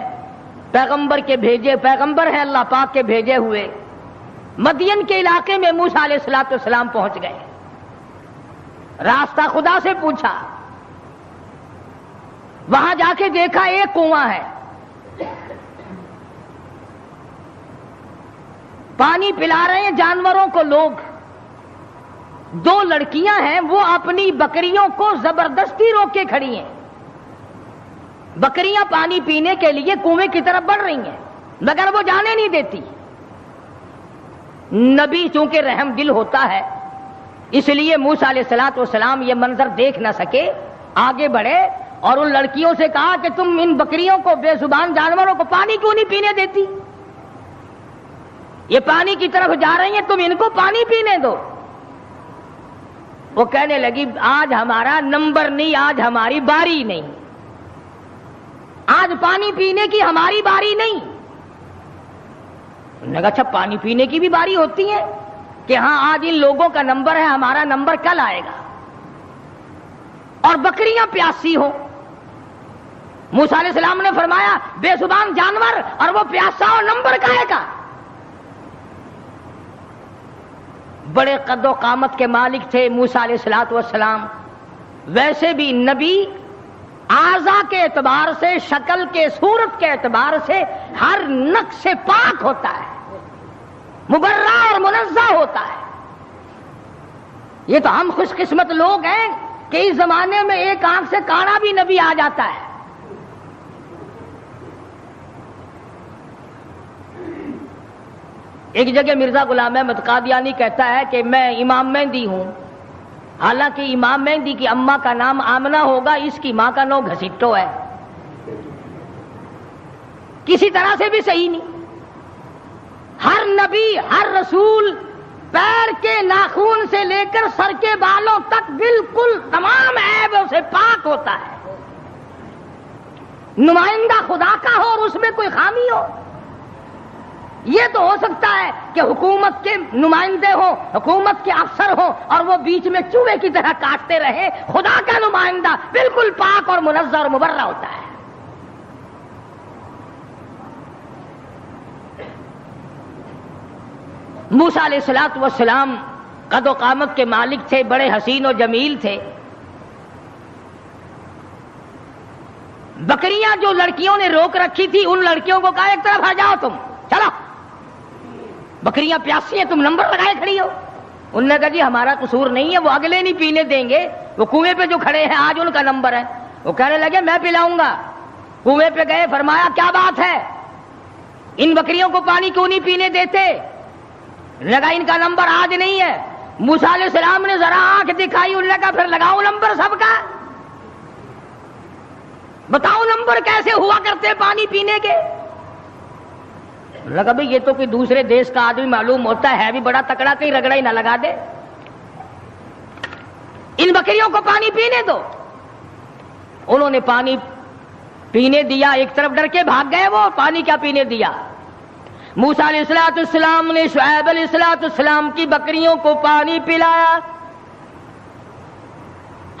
پیغمبر کے بھیجے، پیغمبر ہیں اللہ پاک کے بھیجے ہوئے۔ مدین کے علاقے میں موسیٰ علیہ السلام پہنچ گئے، راستہ خدا سے پوچھا، وہاں جا کے دیکھا ایک کنواں ہے، پانی پلا رہے ہیں جانوروں کو لوگ، دو لڑکیاں ہیں وہ اپنی بکریوں کو زبردستی روک کے کھڑی ہیں، بکریاں پانی پینے کے لیے کنویں کی طرف بڑھ رہی ہیں مگر وہ جانے نہیں دیتی۔ نبی چونکہ رحم دل ہوتا ہے اس لیے موسیٰ علیہ السلام یہ منظر دیکھ نہ سکے، آگے بڑھے اور ان لڑکیوں سے کہا کہ تم ان بکریوں کو، بے زبان جانوروں کو پانی کیوں نہیں پینے دیتی؟ یہ پانی کی طرف جا رہی ہیں، تم ان کو پانی پینے دو۔ وہ کہنے لگی آج ہمارا نمبر نہیں، آج ہماری باری نہیں، آج پانی پینے کی ہماری باری نہیں۔ انہوں نے کہا اچھا پانی پینے کی بھی باری ہوتی ہے کہ ہاں آج ان لوگوں کا نمبر ہے، ہمارا نمبر کل آئے گا، اور بکریاں پیاسی ہوں۔ موسیٰ علیہ السلام نے فرمایا بے زبان جانور اور وہ پیاسا ہو، نمبر کہے کا؟ بڑے قد و قامت کے مالک تھے موسیٰ علیہ السلام، ویسے بھی نبی اعضاء کے اعتبار سے، شکل کے، صورت کے اعتبار سے ہر نقص سے پاک ہوتا ہے، مبرہ اور منزہ ہوتا ہے۔ یہ تو ہم خوش قسمت لوگ ہیں کہ اس زمانے میں ایک آنکھ سے کانا بھی نبی آ جاتا ہے۔ ایک جگہ مرزا غلام احمد قادیانی کہتا ہے کہ میں امام مہدی ہوں، حالانکہ امام مہدی کی اماں کا نام آمنہ ہوگا، اس کی ماں کا نام گھسٹو ہے، کسی طرح سے بھی صحیح نہیں۔ ہر نبی نبی، ہر رسول پیر کے ناخون سے لے کر سر کے بالوں تک بالکل تمام عیبوں سے پاک ہوتا ہے. نمائندہ خدا کا ہو اور اس میں کوئی خامی ہو. یہ تو ہو سکتا ہے کہ حکومت کے نمائندے ہوں، حکومت کے افسر ہوں اور وہ بیچ میں چوہے کی طرح کاٹتے رہے. خدا کا نمائندہ بالکل پاک اور منزہ اور مبرہ ہوتا ہے. موسیٰ علیہ السلام قد و قامت کے مالک تھے، بڑے حسین و جمیل تھے. بکریاں جو لڑکیوں نے روک رکھی تھی، ان لڑکیوں کو کہا ایک طرف آ جاؤ، تم چلو، بکریاں پیاسی ہیں، تم نمبر لگائے کھڑی ہو. انہوں نے کہا جی ہمارا قصور نہیں ہے، وہ اگلے نہیں پینے دیں گے، وہ کنویں پہ جو کھڑے ہیں آج ان کا نمبر ہے. وہ کہنے لگے میں پلاؤں گا. کنویں پہ گئے، فرمایا کیا بات ہے، ان بکریوں کو پانی کیوں نہیں پینے دیتے؟ لگا ان کا نمبر آج نہیں ہے. موسیٰ علیہ السلام نے ذرا آنکھ دکھائی، انہوں نے کہا پھر لگاؤ نمبر سب کا، بتاؤ نمبر کیسے ہوا کرتے پانی پینے کے. لگا بھئی یہ تو کوئی دوسرے دیش کا آدمی معلوم ہوتا ہے بھی بڑا تکڑا، کہیں رگڑا ہی نہ لگا دے. ان بکریوں کو پانی پینے دو. انہوں نے پانی پینے دیا. ایک طرف ڈر کے بھاگ گئے، وہ پانی کیا پینے دیا. موسیٰ علیہ السلام نے شعیب علیہ السلام کی بکریوں کو پانی پلایا.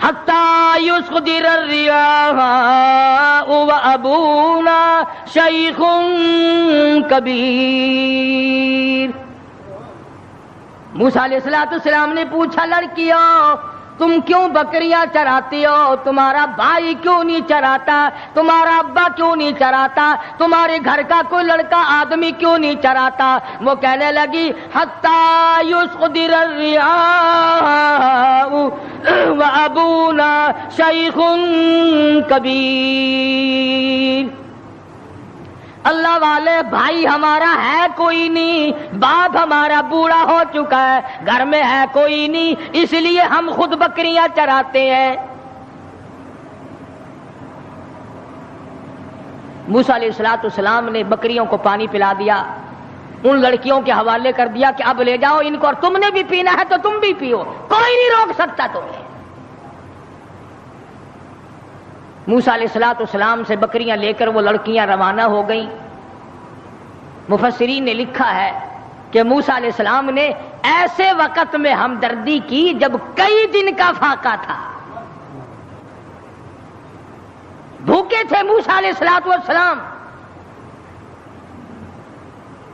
حتی یصدر الریاح وابونا شیخ کبیر. موسیٰ علیہ السلام نے پوچھا لڑکیوں تم کیوں بکریاں چراتی ہو؟ تمہارا بھائی کیوں نہیں چراتا؟ تمہارا ابا کیوں نہیں چراتا؟ تمہارے گھر کا کوئی لڑکا آدمی کیوں نہیں چراتا؟ وہ کہنے لگی حتی یصدر الریاح وابونا شیخ کبیر. اللہ والے بھائی ہمارا ہے کوئی نہیں، باپ ہمارا بوڑھا ہو چکا ہے، گھر میں ہے کوئی نہیں، اس لیے ہم خود بکریاں چراتے ہیں. موسیٰ علیہ السلام نے بکریوں کو پانی پلا دیا. ان لڑکیوں کے حوالے کر دیا کہ اب لے جاؤ ان کو، اور تم نے بھی پینا ہے تو تم بھی پیو، کوئی نہیں روک سکتا تمہیں. موسیٰ علیہ السلام سے بکریاں لے کر وہ لڑکیاں روانہ ہو گئیں. مفسرین نے لکھا ہے کہ موسیٰ علیہ السلام نے ایسے وقت میں ہمدردی کی جب کئی دن کا فاقہ تھا. بھوکے تھے موسیٰ علیہ السلام.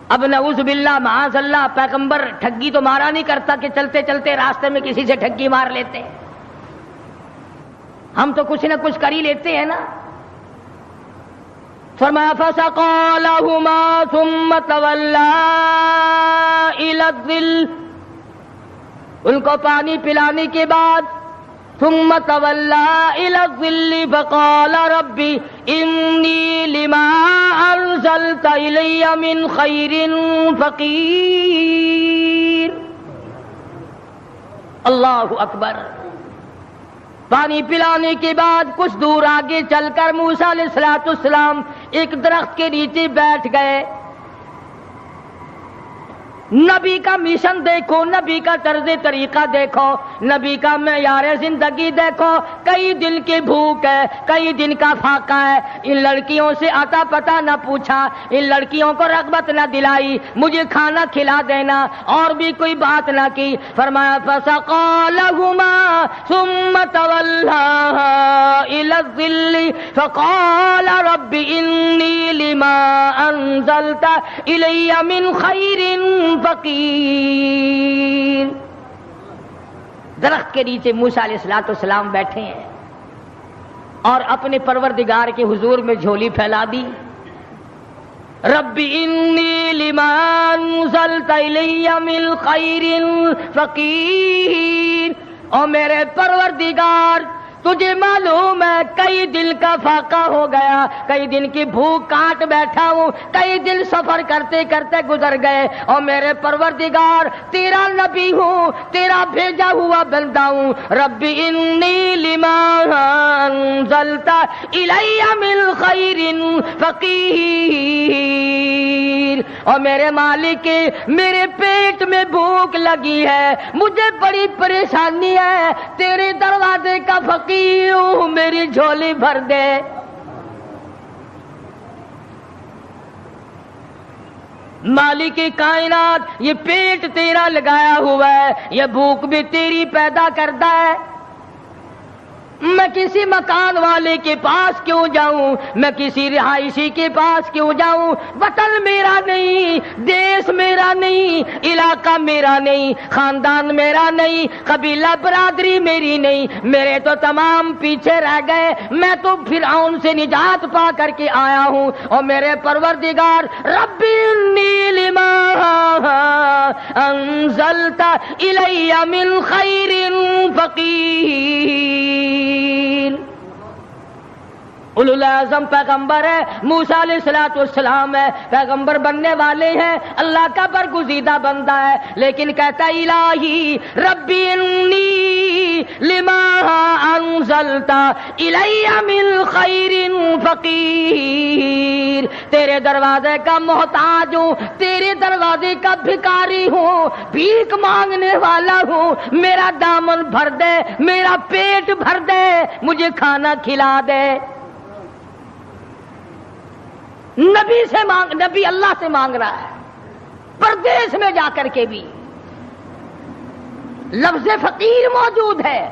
اب نعوذ باللہ معاذ اللہ پیغمبر ٹھگی تو مارا نہیں کرتا کہ چلتے چلتے راستے میں کسی سے ٹھگی مار لیتے. ہم تو کچھ نہ کچھ کر ہی لیتے ہیں نا. فرمایا فسقى لهما ثم تولى الى الظل. ان کو پانی پلانے کے بعد ثم تولى الى الظل فقال رب اني لما انزلت الي من خير فقير. اللہ اکبر. پانی پلانے کے بعد کچھ دور آگے چل کر موسیٰ علیہ السلام ایک درخت کے نیچے بیٹھ گئے. نبی کا مشن دیکھو، نبی کا طرز طریقہ دیکھو، نبی کا معیار زندگی دیکھو. کئی دن کی بھوک ہے، کئی دن کا فاقہ ہے. ان لڑکیوں سے آتا پتا نہ پوچھا، ان لڑکیوں کو رغبت نہ دلائی مجھے کھانا کھلا دینا، اور بھی کوئی بات نہ کی. فرمایا فسقى لهما ثم تولى الى الظل فقال رب اني لما انزلت الي من خير فقیر. درخت کے نیچے موسیٰ علیہ السلام بیٹھے ہیں اور اپنے پروردگار کے حضور میں جھولی پھیلا دی. رب انی لما انزلت الی من خیر فقیر. او میرے پروردگار تجھے معلوم ہے کئی دن کا فاقہ ہو گیا، کئی دن کی بھوک کاٹ بیٹھا ہوں، کئی دن سفر کرتے کرتے گزر گئے. اور میرے پروردگار تیرا نبی ہوں، تیرا بھیجا ہوا بندہ ہوں. رب انی لما انزلت الی من خیر فقیر. فقیر، اور میرے مالک میرے پیٹ میں بھوک لگی ہے، مجھے بڑی پریشانی ہے، تیرے دروازے کا فقیر ہوں، میری جھولی بھر دے۔ مالک کائنات، یہ پیٹ تیرا لگایا ہوا ہے، یہ بھوک بھی تیری پیدا کرتا ہے، میں کسی مکان والے کے پاس کیوں جاؤں، میں کسی رہائشی کے پاس کیوں جاؤں؟ وطن میرا نہیں، دیش میرا نہیں، علاقہ میرا نہیں، خاندان میرا نہیں، قبیلہ برادری میری نہیں، میرے تو تمام پیچھے رہ گئے، میں تو فرعون سے نجات پا کر کے آیا ہوں، اور میرے پروردگار ربی انی لما انزلت الی من خیر فقیر۔ اولو العزم پیغمبر ہے، موسیٰ علیہ السلام ہے، پیغمبر بننے والے ہیں، اللہ کا برگزیدہ بندہ ہے، لیکن کہتا الہی ربی انی لما انزلت الی من خیر فقیر، تیرے دروازے کا محتاج ہوں، تیرے دروازے کا بھکاری ہوں، بھیک مانگنے والا ہوں، میرا دامن بھر دے، میرا پیٹ بھر دے، مجھے کھانا کھلا دے۔ نبی سے مانگ، نبی اللہ سے مانگ رہا ہے، پردیس میں جا کر کے بھی لفظ فقیر موجود ہے۔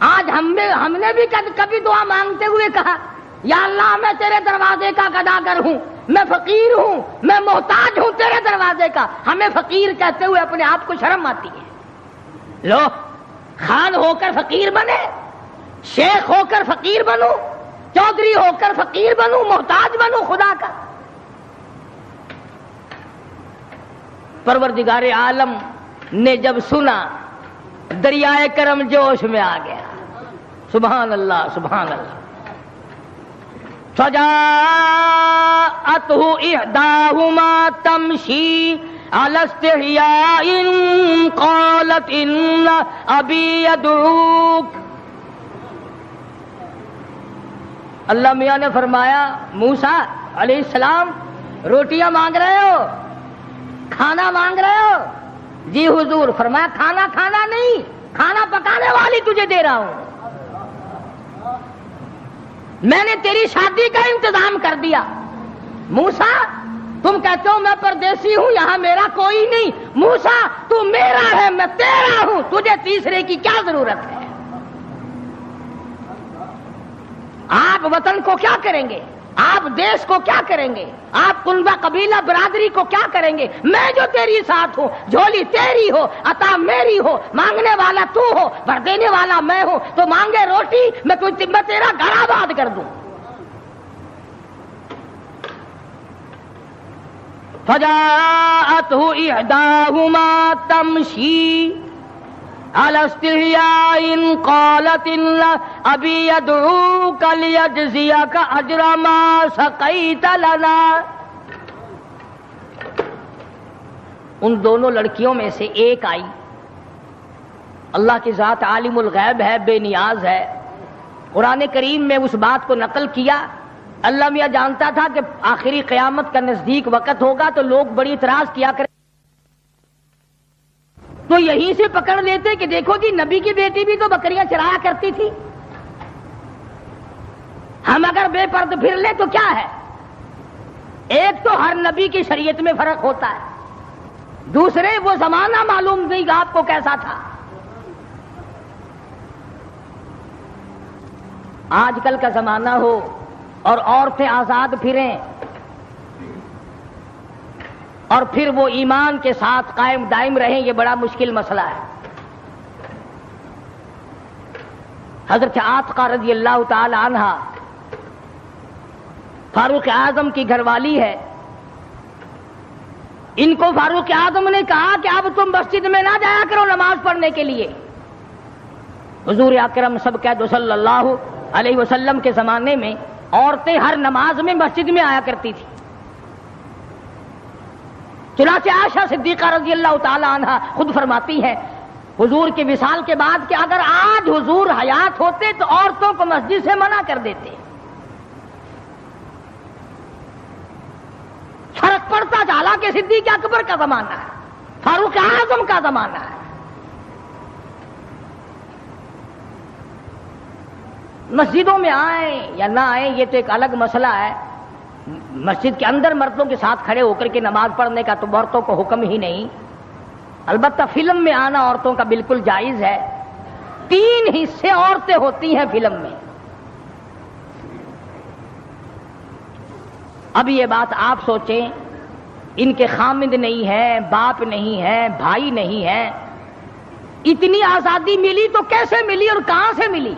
آج ہم نے بھی کبھی دعا مانگتے ہوئے کہا یا اللہ میں تیرے دروازے کا گداگر ہوں، میں فقیر ہوں، میں محتاج ہوں تیرے دروازے کا۔ ہمیں فقیر کہتے ہوئے اپنے آپ کو شرم آتی ہے۔ لو، خان ہو کر فقیر بنے، شیخ ہو کر فقیر بنو، چودھری ہو کر فقیر بنوں، محتاج بنوں خدا کا۔ پروردگار عالم نے جب سنا، دریائے کرم جوش میں آ گیا۔ سبحان اللہ، سبحان اللہ۔ فجاءته احداهما تمشي على استحياء قالت ان ابي يدعوك۔ اللہ میاں نے فرمایا موسیٰ علیہ السلام روٹیاں مانگ رہے ہو، کھانا مانگ رہے ہو؟ جی حضور۔ فرمایا کھانا کھانا نہیں، کھانا پکانے والی تجھے دے رہا ہوں، میں نے تیری شادی کا انتظام کر دیا۔ موسیٰ تم کہتے ہو میں پردیسی ہوں، یہاں میرا کوئی نہیں، موسیٰ تو میرا ہے، میں تیرا ہوں، تجھے تیسرے کی کیا ضرورت ہے؟ آپ وطن کو کیا کریں گے؟ آپ دیش کو کیا کریں گے؟ آپ کنبہ قبیلہ برادری کو کیا کریں گے؟ میں جو تیری ساتھ ہوں، جھولی تیری ہو، عطا میری ہو، مانگنے والا تو ہو، بھر دینے والا میں ہوں، تو مانگے روٹی، میں تیرا گھر آباد کر دوں۔ فجاءته احداهما تمشي على استحياء قالت ان ابي يدعوك ليجزيك اجر ما سقيت لنا۔ ان دونوں لڑکیوں میں سے ایک آئی، اللہ کی ذات عالم الغیب ہے، بے نیاز ہے، قرآن کریم میں اس بات کو نقل کیا۔ اللہ میاں جانتا تھا کہ آخری قیامت کا نزدیک وقت ہوگا تو لوگ بڑی اعتراض کیا کریں، تو یہیں سے پکڑ لیتے کہ دیکھو جی نبی کی بیٹی بھی تو بکریاں چرایا کرتی تھی، ہم اگر بے پرد پھر لیں تو کیا ہے؟ ایک تو ہر نبی کی شریعت میں فرق ہوتا ہے، دوسرے وہ زمانہ معلوم نہیں آپ کو کیسا تھا۔ آج کل کا زمانہ ہو اور عورتیں آزاد پھریں اور پھر وہ ایمان کے ساتھ قائم دائم رہیں، یہ بڑا مشکل مسئلہ ہے۔ حضرت عاتقہ رضی اللہ تعالی عنہا فاروق اعظم کی گھر والی ہے، ان کو فاروق اعظم نے کہا کہ اب تم مسجد میں نہ جایا کرو نماز پڑھنے کے لیے۔ حضور اکرم سب کہہ دو صلی اللہ علیہ وسلم کے زمانے میں عورتیں ہر نماز میں مسجد میں آیا کرتی تھی۔ چنانچہ عائشہ صدیقہ رضی اللہ تعالی عنہا خود فرماتی ہے حضور کے وصال کے بعد کہ اگر آج حضور حیات ہوتے تو عورتوں کو مسجد سے منع کر دیتے۔ فرق کے صدیق اکبر کا زمانہ ہے، فاروق اعظم کا زمانہ ہے۔ مسجدوں میں آئیں یا نہ آئیں یہ تو ایک الگ مسئلہ ہے، مسجد کے اندر مردوں کے ساتھ کھڑے ہو کر کے نماز پڑھنے کا تو عورتوں کو حکم ہی نہیں، البتہ فلم میں آنا عورتوں کا بالکل جائز ہے۔ 3 حصے عورتیں ہوتی ہیں فلم میں۔ اب یہ بات آپ سوچیں، ان کے خامند نہیں ہے، باپ نہیں ہے، بھائی نہیں ہے، اتنی آزادی ملی تو کیسے ملی اور کہاں سے ملی؟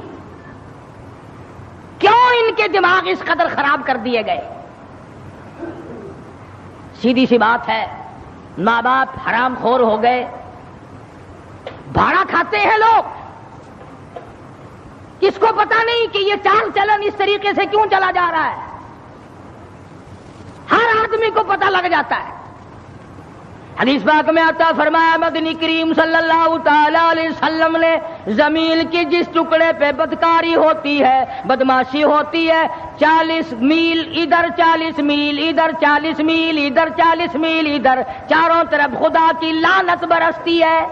کیوں ان کے دماغ اس قدر خراب کر دیے گئے؟ سیدھی سی بات ہے، ماں باپ حرام خور ہو گئے، بھاڑا کھاتے ہیں لوگ، کس کو پتا نہیں کہ یہ چال چلن اس طریقے سے کیوں چلا جا رہا ہے، ہر آدمی کو پتہ لگ جاتا ہے۔ حدیث پاک میں آتا فرمایا مدنی کریم صلی اللہ تعالی علیہ وسلم نے زمین کی جس ٹکڑے پہ بدکاری ہوتی ہے، بدماشی ہوتی ہے، 40 میل ادھر 40 میل ادھر 40 میل ادھر 40 میل ادھر، چاروں طرف خدا کی لعنت برستی ہے۔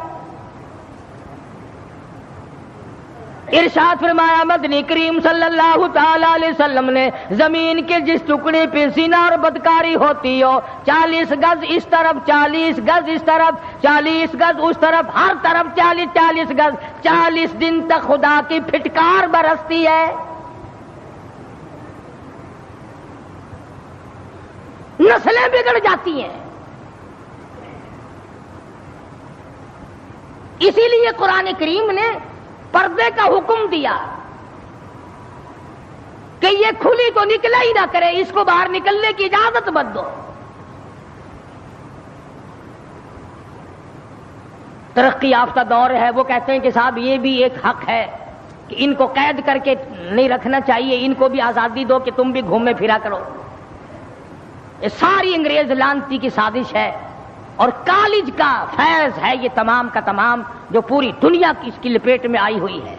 ارشاد فرمایا مدنی کریم صلی اللہ تعالی علیہ وسلم نے زمین کے جس ٹکڑے پہ زنا اور بدکاری ہوتی ہو، 40 گز اس طرف 40 گز اس طرف 40 گز اس طرف، ہر طرف 40 گز، 40 دن تک خدا کی پھٹکار برستی ہے۔ نسلیں بگڑ جاتی ہیں۔ اسی لیے قرآن کریم نے پردے کا حکم دیا کہ یہ کھلی تو نکلا ہی نہ کرے، اس کو باہر نکلنے کی اجازت مت دو۔ ترقی یافتہ دور ہے، وہ کہتے ہیں کہ صاحب یہ بھی ایک حق ہے کہ ان کو قید کر کے نہیں رکھنا چاہیے، ان کو بھی آزادی دو کہ تم بھی گھومے پھرا کرو۔ یہ ساری انگریز لعنتی کی سازش ہے اور کالج کا فیض ہے یہ تمام کا تمام، جو پوری دنیا کی اس کی لپیٹ میں آئی ہوئی ہے۔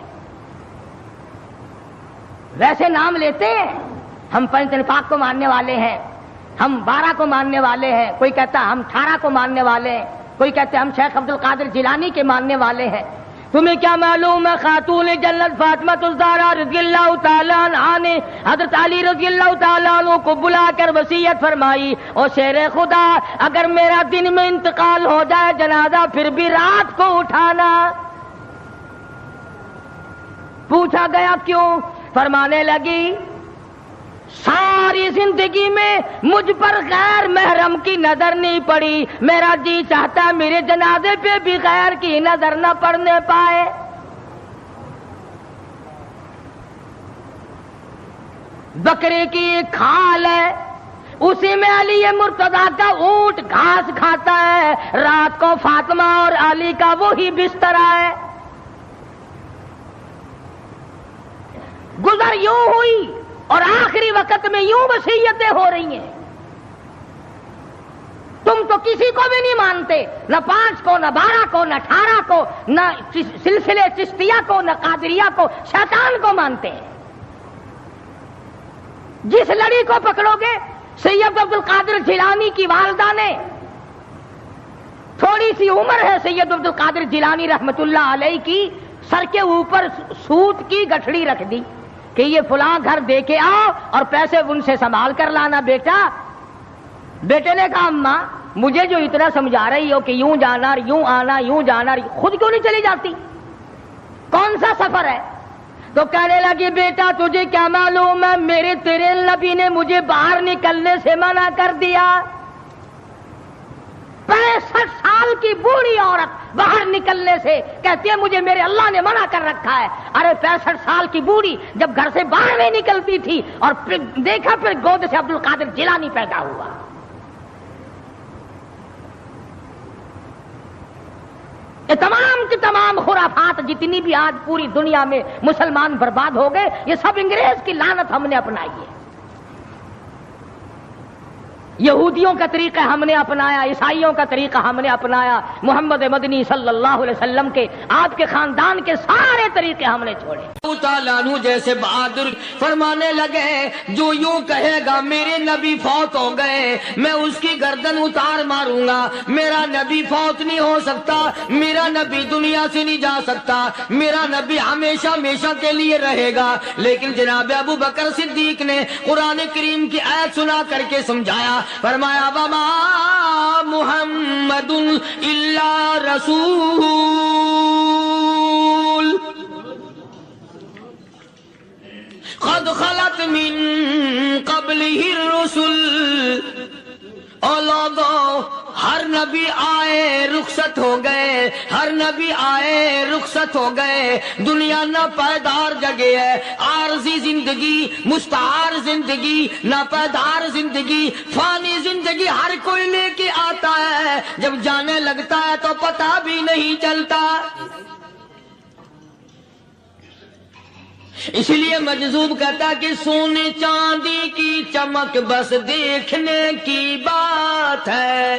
ویسے نام لیتے ہیں، ہم پنج پاک کو ماننے والے ہیں، ہم 12 کو ماننے والے ہیں، کوئی کہتا ہم 18 کو ماننے والے ہیں، کوئی کہتے ہم شیخ عبد القادر جیلانی کے ماننے والے ہیں۔ تمہیں کیا معلوم ہے خاتون جنت فاطمہ الزہرا رضی اللہ تعالیٰ عنہا نے حضرت علی رضی اللہ تعالیٰ عنہ کو بلا کر وصیت فرمائی، او شیر خدا اگر میرا دن میں انتقال ہو جائے جنازہ پھر بھی رات کو اٹھانا۔ پوچھا گیا کیوں؟ فرمانے لگی ساری زندگی میں مجھ پر غیر محرم کی نظر نہیں پڑی، میرا جی چاہتا میرے جنازے پہ بھی غیر کی نظر نہ پڑنے پائے۔ بکرے کی ایک کھال ہے، اسی میں علی مرتضیٰ کا اونٹ گھاس کھاتا ہے، رات کو فاطمہ اور علی کا وہی بستر ہے۔ گزر یوں ہوئی اور آخری وقت میں یوں وصیتیں ہو رہی ہیں۔ تم تو کسی کو بھی نہیں مانتے، نہ 5 کو، نہ 12 کو، نہ 18 کو، نہ سلسلے چشتیہ کو، نہ قادریہ کو، شیطان کو مانتے ہیں۔ جس لڑی کو پکڑو گے، سید عبد القادر جیلانی کی والدہ نے، تھوڑی سی عمر ہے سید عبد القادر جیلانی رحمت اللہ علیہ کی، سر کے اوپر سوت کی گٹھڑی رکھ دی کہ یہ فلاں گھر دے کے آؤ اور پیسے ان سے سنبھال کر لانا بیٹا۔ بیٹے نے کہا اماں مجھے جو اتنا سمجھا رہی ہو کہ یوں جانا اور یوں آنا، یوں جانا، خود کیوں نہیں چلی جاتی؟ کون سا سفر ہے؟ تو کہنے لگی بیٹا تجھے کیا معلوم ہے، میرے تیرے نبی نے مجھے باہر نکلنے سے منع کر دیا۔ 65 سال کی بوڑھی عورت باہر نکلنے سے کہتی ہے مجھے میرے اللہ نے منع کر رکھا ہے۔ ارے 65 سال کی بوڑھی جب گھر سے باہر نہیں نکلتی تھی اور پھر دیکھا پھر گود سے عبد القادر جیلانی پیدا ہوا۔ یہ تمام کی تمام خرافات جتنی بھی آج پوری دنیا میں مسلمان برباد ہو گئے، یہ سب انگریز کی لعنت ہم نے اپنائی ہے۔ یہودیوں کا طریقہ ہم نے اپنایا، عیسائیوں کا طریقہ ہم نے اپنایا، محمد مدنی صلی اللہ علیہ وسلم کے، آپ کے خاندان کے سارے طریقے ہم نے چھوڑے۔ اللہ تعالیٰ عنہ جیسے بہادر فرمانے لگے جو یوں کہے گا میرے نبی فوت ہو گئے میں اس کی گردن اتار ماروں گا، میرا نبی فوت نہیں ہو سکتا، میرا نبی دنیا سے نہیں جا سکتا، میرا نبی ہمیشہ ہمیشہ کے لیے رہے گا۔ لیکن جناب ابو بکر صدیق نے قرآن کریم کی آیت سنا کر کے سمجھایا، فرمایا وما محمد الا رسول قد خلت من قبلہ الرسل۔ اور لوگوں ہر نبی آئے رخصت ہو گئے، ہر نبی آئے رخصت ہو گئے، دنیا نہ پائیدار جگہ ہے، عارضی زندگی، مستعار زندگی، نہ پائیدار زندگی، فانی زندگی ہر کوئی لے کے آتا ہے، جب جانے لگتا ہے تو پتہ بھی نہیں چلتا۔ اس لیے مجذوب کہتا کہ سونے چاندی کی چمک بس دیکھنے کی بات ہے،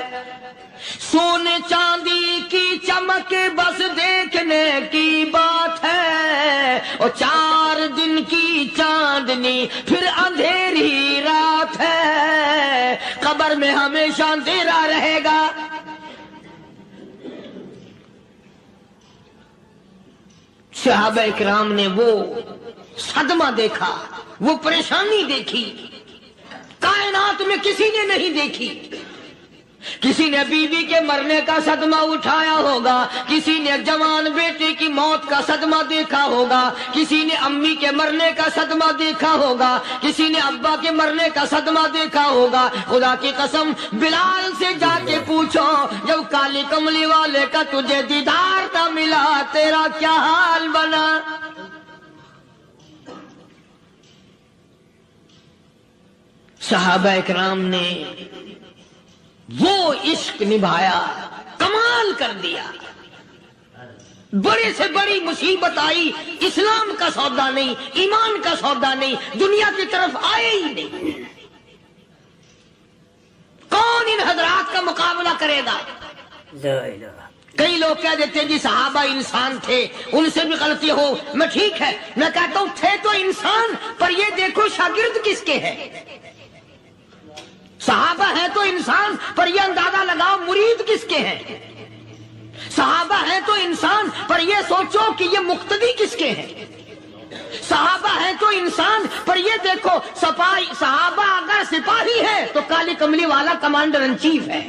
سونے چاندی کی چمک بس دیکھنے کی بات ہے، اور 4 دن کی چاندنی پھر اندھیری رات ہے، قبر میں ہمیشہ اندھیرا رہے گا۔ صحابہ اکرام نے وہ صدمہ دیکھا، وہ پریشانی دیکھی، کائنات میں کسی نے نہیں دیکھی۔ کسی نے بیوی کے مرنے کا صدمہ اٹھایا ہوگا، کسی نے جوان بیٹے کی موت کا صدمہ دیکھا ہوگا، کسی نے امی کے مرنے کا صدمہ دیکھا ہوگا، کسی نے ابا کے مرنے کا صدمہ دیکھا ہوگا۔ خدا کی قسم بلال سے جا کے پوچھو جب کالی کملی والے کا تجھے دیدار نہ ملا تیرا کیا حال بنا۔ صحابہ اکرام نے وہ عشق نبھایا، کمال کر دیا۔ بڑے سے بڑی مصیبت آئی، اسلام کا سودا نہیں، ایمان کا سودا نہیں، دنیا کی طرف آئے ہی نہیں۔ کون ان حضرات کا مقابلہ کرے گا؟ کئی لوگ کہہ دیتے ہیں جی صحابہ انسان تھے، ان سے بھی غلطی ہو، میں ٹھیک ہے، میں کہتا ہوں تھے تو انسان، پر یہ دیکھو شاگرد کس کے ہیں۔ صحابہ ہیں تو انسان، پر یہ اندازہ لگاؤ مرید کس کے ہیں۔ صحابہ ہیں تو انسان، پر یہ سوچو کہ یہ مقتدی کس کے ہیں۔ صحابہ ہیں تو انسان، پر یہ دیکھو صحابہ اگر سپاہی ہے تو کالی کملی والا کمانڈر ان چیف ہے۔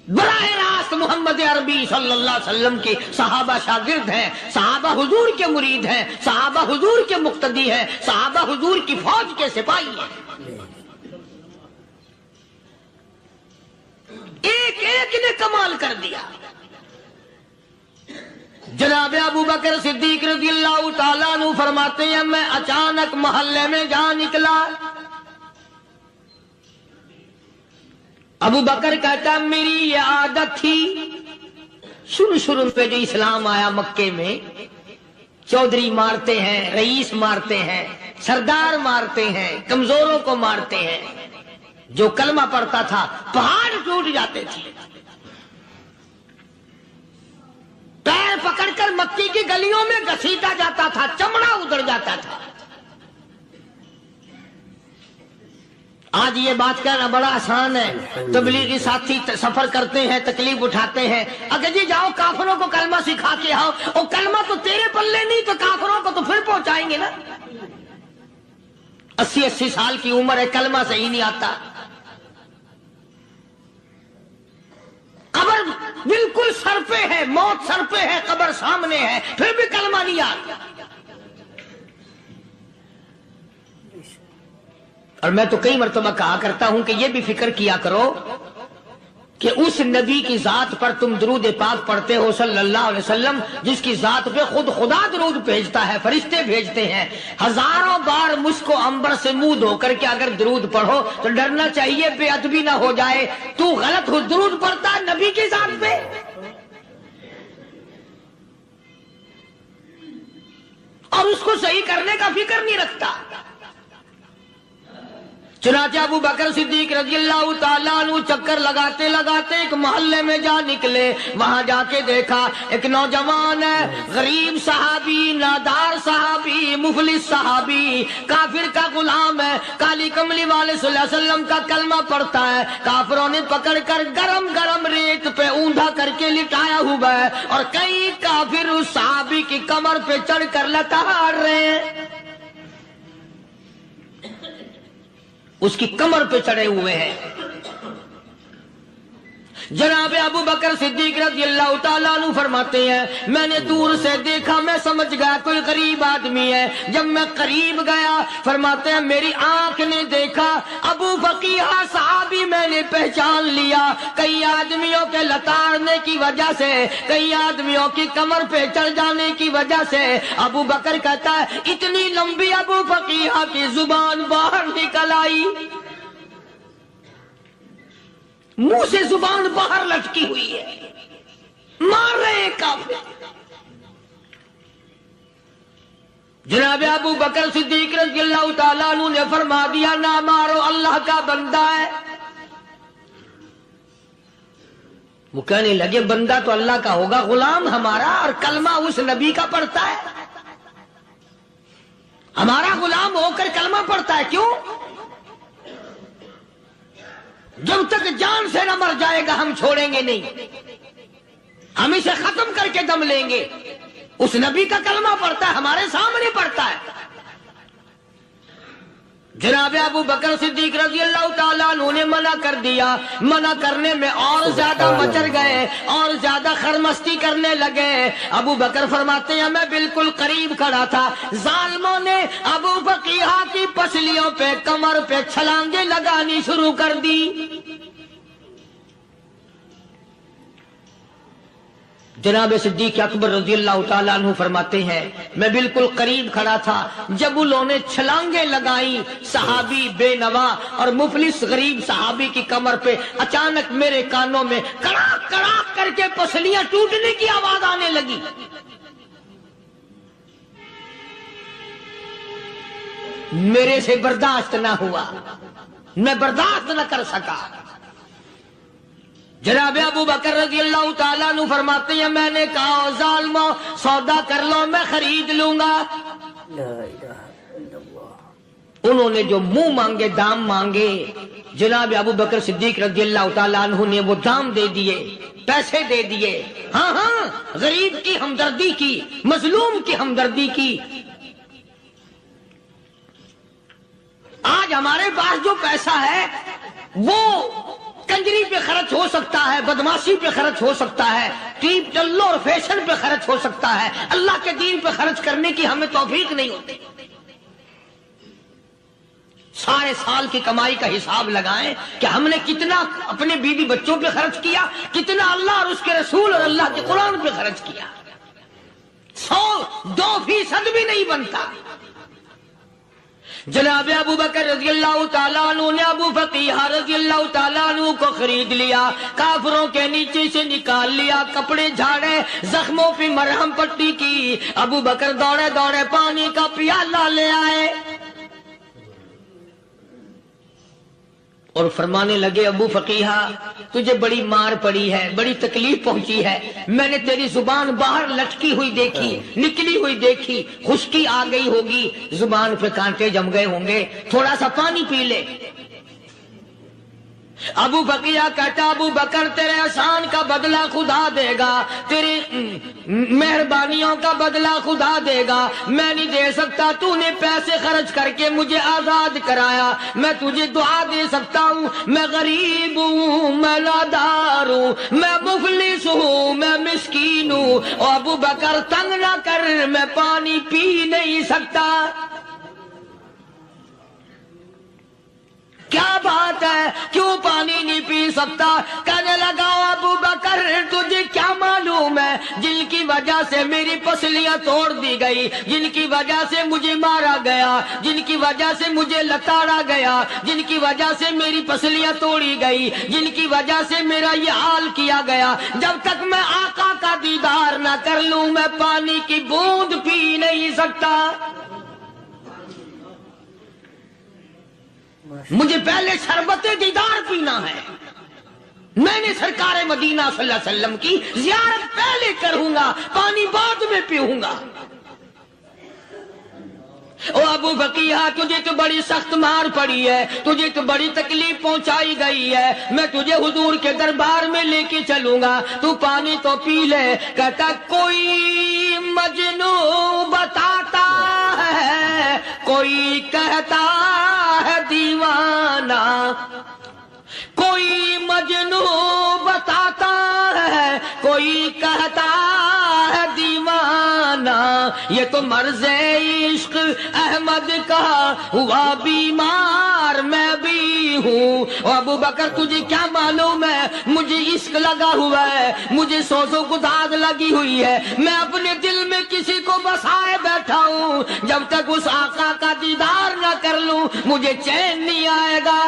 براہ راست محمد عربی صلی اللہ علیہ وسلم کے صحابہ شاگرد ہیں، صحابہ حضور کے مرید ہیں، صحابہ حضور کے مقتدی ہیں، صحابہ حضور کی فوج کے سپاہی ہیں۔ ایک ایک نے کمال کر دیا۔ جناب ابو بکر صدیق رضی اللہ تعالیٰ عنہ فرماتے ہیں میں اچانک محلے میں جا نکلا۔ ابو بکر کہتا میری یہ عادت تھی، شروع پہ جو اسلام آیا مکے میں، چودھری مارتے ہیں، رئیس مارتے ہیں، سردار مارتے ہیں، کمزوروں کو مارتے ہیں۔ جو کلمہ پڑھتا تھا پہاڑ ٹوٹ جاتے تھے۔ پیر پکڑ کر مکی کی گلیوں میں گھسیٹا جاتا تھا، چمڑا ادھر جاتا تھا۔ آج یہ بات کہنا بڑا آسان ہے، تبلیغی ساتھی سفر کرتے ہیں، تکلیف اٹھاتے ہیں، اگر جی جاؤ کافروں کو کلمہ سکھا کے آؤ، اور کلمہ تو تیرے پلے نہیں تو کافروں کو تو پھر پہنچائیں گے نا۔ 80 سال کی عمر ہے، کلمہ صحیح نہیں آتا، قبر بالکل سر پہ ہے، موت سر پہ ہے، قبر سامنے ہے، پھر بھی کلمہ نہیں آتا۔ اور میں تو کئی مرتبہ کہا کرتا ہوں کہ یہ بھی فکر کیا کرو کہ اس نبی کی ذات پر تم درود پاک پڑھتے ہو صلی اللہ علیہ وسلم، جس کی ذات پہ خود خدا درود بھیجتا ہے، فرشتے بھیجتے ہیں۔ ہزاروں بار مجھ کو عنبر سے منہ دھو کر کے اگر درود پڑھو تو ڈرنا چاہیے بے ادبی نہ ہو جائے، تو غلط ہو درود پڑھتا ہے نبی کی ذات پہ۔ اور اس کو صحیح کرنے کا فکر نہیں رکھتا۔ چنانچہ ابو بکر صدیق رضی اللہ تعالیٰ عنہ چکر لگاتے لگاتے ایک محلے میں جا نکلے. وہاں جا کے دیکھا ایک نوجوان ہے، غریب صحابی، نادار صحابی، مفلس صحابی، کافر کا غلام ہے، کالی کملی والے صلی اللہ علیہ وسلم کا کلمہ پڑھتا ہے. کافروں نے پکڑ کر گرم گرم ریت پہ اونڈا کر کے لٹایا ہوا ہے اور کئی کافر اس صحابی کی کمر پہ چڑھ کر لتاڑ رہے ہیں، اس کی کمر پہ چڑھے ہوئے ہیں. جناب ابو بکر صدیق رضی اللہ تعالیٰ عنہ فرماتے ہیں میں نے دور سے دیکھا، میں سمجھ گیا کوئی غریب آدمی ہے. جب میں قریب گیا فرماتے ہیں میری آنکھ نے دیکھا ابو فقیہ صحابی، میں نے پہچان لیا. کئی آدمیوں کے لتاڑنے کی وجہ سے، کئی آدمیوں کی کمر پہ چڑھ جانے کی وجہ سے ابو بکر کہتا ہے اتنی لمبی ابو فقیہ کی زبان باہر نکل آئی، منہ سے زبان باہر لٹکی ہوئی ہے، مار رہے ہیں کافر. جناب ابو بکر صدیق رضی اللہ تعالیٰ عنہ نے فرما دیا نہ مارو، اللہ کا بندہ ہے. وہ کہنے لگے بندہ تو اللہ کا ہوگا، غلام ہمارا اور کلمہ اس نبی کا پڑھتا ہے، ہمارا غلام ہو کر کلمہ پڑھتا ہے. کیوں؟ جب تک جان سے نہ مر جائے گا ہم چھوڑیں گے نہیں، ہم اسے ختم کر کے دم لیں گے. اس نبی کا کلمہ پڑھتا ہے، ہمارے سامنے پڑھتا ہے. جناب ابو بکر صدیق رضی اللہ تعالیٰ عنہ نے منع کر دیا. منع کرنے میں اور زیادہ مچر گئے اور زیادہ خرمستی کرنے لگے. ابو بکر فرماتے ہیں میں بالکل قریب کھڑا تھا، ظالموں نے ابو فقیہ کی پسلیوں پہ کمر پہ چھلانگیں لگانی شروع کر دی. جناب صدیق اکبر رضی اللہ تعالیٰ عنہ فرماتے ہیں میں بالکل قریب کھڑا تھا جب انہوں نے چھلانگیں لگائیں صحابی بے نوا اور مفلس غریب صحابی کی کمر پہ. اچانک میرے کانوں میں کڑاک کڑاک کر کے پسلیاں ٹوٹنے کی آواز آنے لگی. میرے سے برداشت نہ ہوا، میں برداشت نہ کر سکا. جناب ابو بکر رضی اللہ تعالیٰ عنہ فرماتے ہیں میں نے کہا ظالمو سودا کر لو میں خرید لوں گا. انہوں نے جو منہ مانگے دام مانگے، جناب ابو بکر صدیق رضی اللہ تعالیٰ عنہ نے وہ دام دے دیے، پیسے دے دیے. ہاں ہاں غریب کی ہمدردی کی، مظلوم کی ہمدردی کی. آج ہمارے پاس جو پیسہ ہے وہ کنجری پہ خرچ ہو سکتا ہے، بدماشی پہ خرچ ہو سکتا ہے، ٹیپ ٹلو اور فیشن پہ خرچ ہو سکتا ہے. اللہ کے دین پہ خرچ کرنے کی ہمیں توفیق نہیں ہوتی. سارے سال کی کمائی کا حساب لگائیں کہ ہم نے کتنا اپنے بیوی بچوں پہ خرچ کیا، کتنا اللہ اور اس کے رسول اور اللہ کے قرآن پہ خرچ کیا. 100-2% بھی نہیں بنتا. جناب ابو بکر رضی اللہ تعالیٰ عنہ نے ابو فقیہ رضی اللہ تعالیٰ عنہ کو خرید لیا، کافروں کے نیچے سے نکال لیا، کپڑے جھاڑے، زخموں پہ مرہم پٹی کی. ابو بکر دوڑے دوڑے پانی کا پیالہ لے آئے اور فرمانے لگے ابو فقیہ تجھے بڑی مار پڑی ہے، بڑی تکلیف پہنچی ہے، میں نے تیری زبان باہر لٹکی ہوئی دیکھی، نکلی ہوئی دیکھی، خشکی آ گئی ہوگی، زبان پہ کانٹے جم گئے ہوں گے، تھوڑا سا پانی پی لے. ابو فقیہ کہتا ابو بکر تیرے احسان کا بدلہ خدا دے گا، تیری مہربانیوں کا بدلہ خدا دے گا. میں نہیں دے سکتا، تو نے پیسے خرچ کر کے مجھے آزاد کرایا، میں تجھے دعا دے سکتا ہوں. میں غریب ہوں، میں نادار ہوں، میں مفلس ہوں، میں مسکین ہوں. اور ابو بکر تنگ نہ کر، میں پانی پی نہیں سکتا. کیا بات ہے، کیوں پانی نہیں پی سکتا؟ کہنے لگا ابو بکر تجھے کیا معلوم ہے جن کی وجہ سے میری پسلیاں توڑ دی گئی، جن کی وجہ سے مجھے مارا گیا، جن کی وجہ سے مجھے لتاڑا گیا، جن کی وجہ سے میری پسلیاں توڑی گئی، جن کی وجہ سے میرا یہ حال کیا گیا، جب تک میں آقا کا دیدار نہ کر لوں میں پانی کی بوند پی نہیں سکتا. مجھے پہلے شربت دیدار پینا ہے. میں نے سرکار مدینہ صلی اللہ علیہ وسلم کی زیارت پہلے کروں گا، پانی بعد میں پیوں گا. او ابو بقیہ، تجھے تو بڑی سخت مار پڑی ہے، تجھے تو بڑی تکلیف پہنچائی گئی ہے، میں تجھے حضور کے دربار میں لے کے چلوں گا، تو پانی تو پی لے. کہتا کوئی مجنوں بتاتا ہے، کوئی کہتا ہے دیوانہ، کوئی مجنوں بتاتا ہے، کوئی کہتا ہے دیوانہ. یہ تو مرض عشق احمد کا ہوا بیمار میں بھی ہوں. ابو بکر تجھے کیا معلوم ہے، مجھے عشق لگا ہوا ہے، مجھے سوز و گداز لگی ہوئی ہے. میں اپنے دل میں کسی کو بسائے بیٹھا ہوں، جب تک اس آقا کا دیدار نہ کر لوں مجھے چین نہیں آئے گا.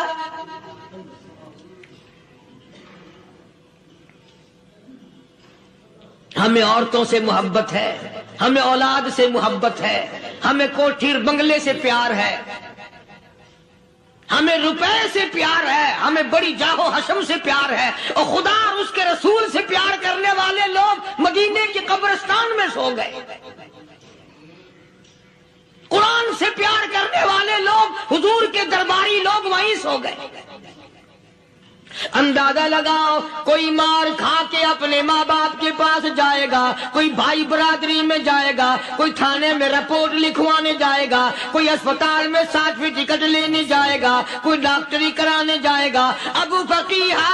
ہمیں عورتوں سے محبت ہے، ہمیں اولاد سے محبت ہے، ہمیں کوٹھی بنگلے سے پیار ہے، ہمیں روپے سے پیار ہے، ہمیں بڑی جاہ و حشم سے پیار ہے. اور خدا اور اس کے رسول سے پیار کرنے والے لوگ مدینے کے قبرستان میں سو گئے. قرآن سے پیار کرنے والے لوگ، حضور کے درباری لوگ وہیں سو گئے. اندازہ لگاؤ، کوئی مار کھا کے اپنے ماں باپ کے پاس جائے گا، کوئی بھائی برادری میں جائے گا، کوئی تھانے میں رپورٹ لکھوانے جائے گا، کوئی اسپتال میں 60ویں ٹکٹ لینے جائے گا، کوئی ڈاکٹری کرانے جائے گا. ابو فقیہ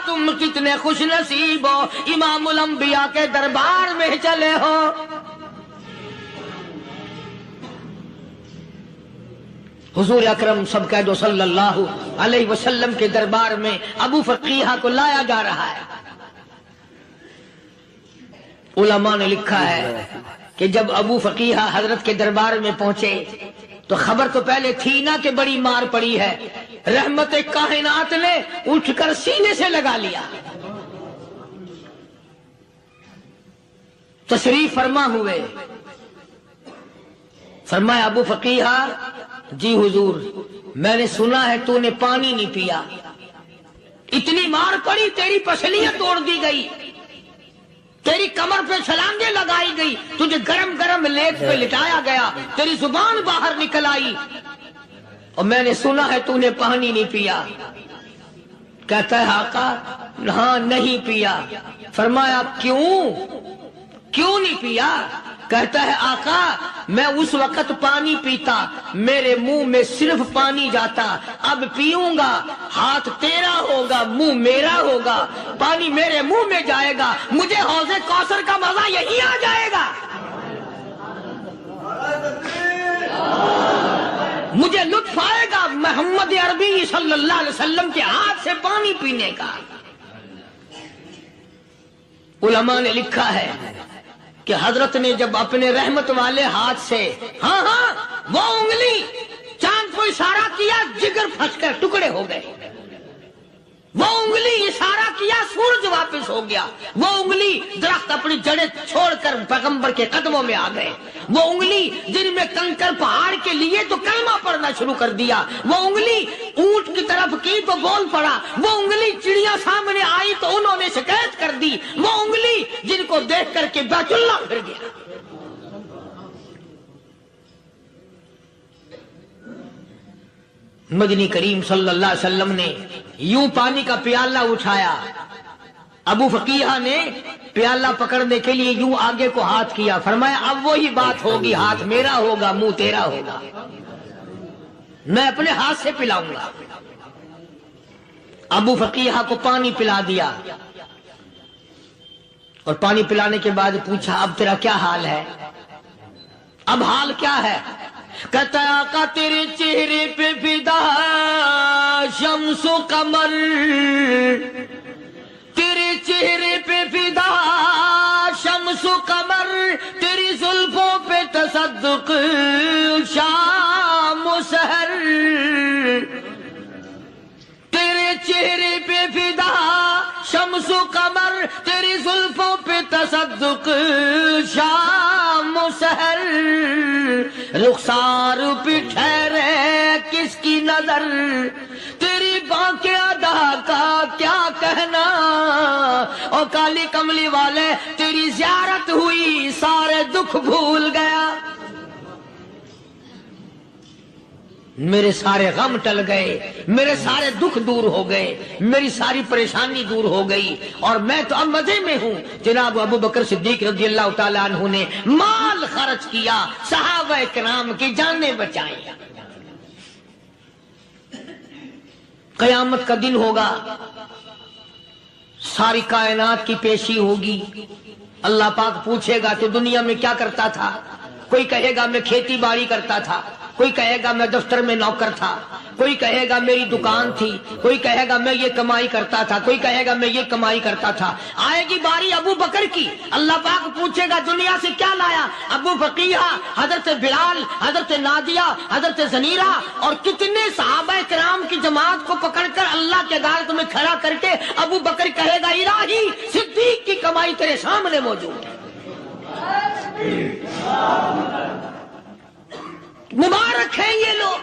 تم کتنے خوش نصیب ہو، امام الانبیاء کے دربار میں چلے ہو. حضور اکرم سب کہہ دو صلی اللہ علیہ وسلم کے دربار میں ابو فقیہ کو لایا جا رہا ہے. علماء نے لکھا ہے کہ جب ابو فقیہ حضرت کے دربار میں پہنچے تو خبر تو پہلے تھی نا کہ بڑی مار پڑی ہے. رحمت کائنات نے اٹھ کر سینے سے لگا لیا. تشریف فرما ہوئے، فرمایا ابو فقیہ جی حضور، میں نے سنا ہے تو نے پانی نہیں پیا، اتنی مار پڑی تیری پسلیاں توڑ دی گئی، تیری کمر پہ چھلانگیں لگائی گئی، تجھے گرم گرم لیٹ پہ لٹایا گیا، تیری زبان باہر نکل آئی، اور میں نے سنا ہے تو نے پانی نہیں پیا. کہتا ہے آقا ہاں نہیں پیا. فرمایا کیوں نہیں پیا؟ کہتا ہے آقا میں اس وقت پانی پیتا، میرے منہ میں صرف پانی جاتا، اب پیوں گا ہاتھ تیرا ہوگا، منہ میرا ہوگا، پانی میرے منہ میں جائے گا، مجھے حوض کوثر کا مزہ یہی آ جائے گا، مجھے لطف آئے گا محمد عربی صلی اللہ علیہ وسلم کے ہاتھ سے پانی پینے کا. علماء نے لکھا ہے کہ حضرت نے جب اپنے رحمت والے ہاتھ سے ہاں وہ انگلی چاند کو اشارہ کیا، جگر پھنس کر ٹکڑے ہو گئے. وہ انگلی اشارہ کیا، سورج واپس ہو گیا. وہ انگلی درخت اپنی جڑیں چھوڑ کر پیغمبر کے قدموں میں آ گئے. وہ انگلی جن میں کنکر پہاڑ کے لیے تو کلمہ پڑھنا شروع کر دیا. وہ انگلی اونٹ کی طرف کی تو بول پڑا. وہ انگلی چڑیا سامنے آئی تو انہوں نے شکایت کر دی. وہ انگلی جن کو دیکھ کر کے بیت اللہ پھر گیا. مدنی کریم صلی اللہ علیہ وسلم نے یوں پانی کا پیالہ اٹھایا، ابو فقیہ نے پیالہ پکڑنے کے لیے یوں آگے کو ہاتھ کیا، فرمایا اب وہی بات ہوگی، ہاتھ میرا ہوگا منہ تیرا ہوگا، میں اپنے ہاتھ سے پلاؤں گا. ابو فقیہ کو پانی پلا دیا اور پانی پلانے کے بعد پوچھا اب تیرا کیا حال ہے؟ اب حال کیا ہے؟ کہتا ہے آقا تیرے چہرے پہ فدا شمس و قمر، تیرے چہرے پہ فدا شمس و قمر، تیری زلفوں پہ تصدق شام و سحر، تیرے چہرے پہ فدا شمس و قمر، تیری زلفوں پہ تصدق شام و سحر، رخسار پہ ٹھہرے کس کی نظر نظر تیری بانکے ادا کا کیا کہنا، او کالی کملی والے تیری زیارت ہوئی سارے دکھ بھول گیا، میرے سارے غم ٹل گئے، میرے سارے دکھ دور ہو گئے، میری ساری پریشانی دور ہو گئی، اور میں تو اب مزے میں ہوں۔ جناب ابو بکر صدیق رضی اللہ تعالیٰ عنہ نے مال خرچ کیا، صحابہ کرام کی جانیں بچائیں۔ قیامت کا دن ہوگا، ساری کائنات کی پیشی ہوگی، اللہ پاک پوچھے گا کہ دنیا میں کیا کرتا تھا؟ کوئی کہے گا میں کھیتی باڑی کرتا تھا، کوئی کہے گا میں دفتر میں نوکر تھا، کوئی کہے گا میری دکان تھی، کوئی کہے گا میں یہ کمائی کرتا تھا، کوئی کہے گا میں یہ کمائی کرتا تھا۔ آئے گی باری ابو بکر کی، اللہ پاک پوچھے گا دنیا سے کیا لایا؟ ابو فقیہ، حضرت بلال، حضرت نادیہ، حضرت زنیرہ اور کتنے صحابہ کرام کی جماعت کو پکڑ کر اللہ کے عدالت میں کھڑا کر کے ابو بکر کہے گا الہی صدیق کی کمائی تیرے سامنے موجود ہے۔ مبارک ہیں یہ لوگ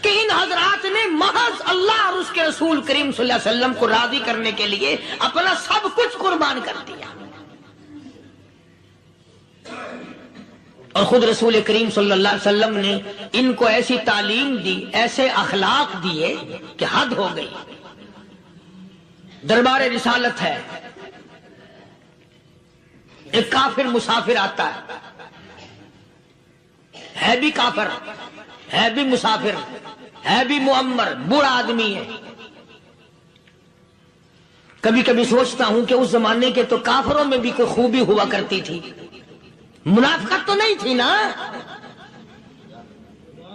کہ ان حضرات نے محض اللہ اور اس کے رسول کریم صلی اللہ علیہ وسلم کو راضی کرنے کے لیے اپنا سب کچھ قربان کر دیا، اور خود رسول کریم صلی اللہ علیہ وسلم نے ان کو ایسی تعلیم دی، ایسے اخلاق دیے کہ حد ہو گئی۔ دربار رسالت ہے، ایک کافر مسافر آتا ہے بھی کافر، ہے بھی مسافر، ہے بھی معمر، بوڑھا آدمی ہے۔ کبھی کبھی سوچتا ہوں کہ اس زمانے کے تو کافروں میں بھی کوئی خوبی ہوا کرتی تھی، منافقت تو نہیں تھی نا،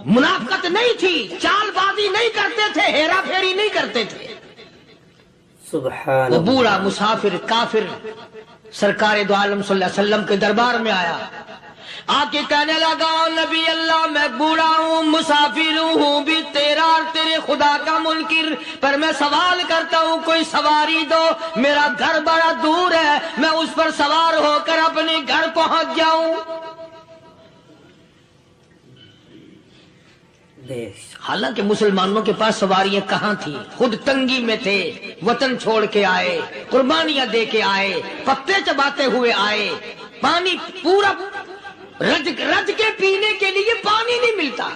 منافقت نہیں تھی، چال بازی نہیں کرتے تھے، ہیرا پھیری نہیں کرتے تھے۔ سبحان وہ بوڑھا مسافر کافر سرکار دو عالم صلی اللہ علیہ وسلم کے دربار میں آیا، آ کے کہنے لگا نبی اللہ میں بوڑھا ہوں، مسافر ہوں بھی تیرا اور تیرے خدا کا منکر، پر میں سوال کرتا ہوں کوئی سواری دو، میرا گھر بڑا دور ہے، میں اس پر سوار ہو کر اپنے گھر پہنچ جاؤں۔ حالانکہ مسلمانوں کے پاس سواریاں کہاں تھی، خود تنگی میں تھے، وطن چھوڑ کے آئے، قربانیاں دے کے آئے، پتے چباتے ہوئے آئے، پانی پورا رج کے پینے کے لیے پانی نہیں ملتا،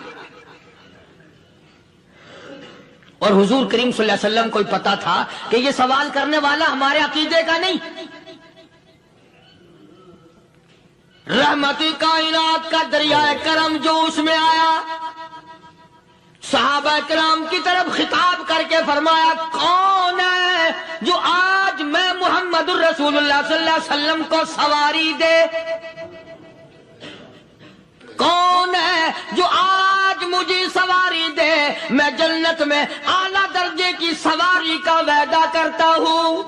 اور حضور کریم صلی اللہ علیہ وسلم کو پتا تھا کہ یہ سوال کرنے والا ہمارے عقیدے کا نہیں، رحمتی کائنات کا دریائے کرم جو اس میں آیا، صحابہ کرام کی طرف خطاب کر کے فرمایا کون ہے جو آج میں محمد الرسول اللہ صلی اللہ علیہ وسلم کو سواری دے، کون ہے جو آج مجھے سواری دے، میں جنت میں اعلیٰ درجے کی سواری کا وعدہ کرتا ہوں۔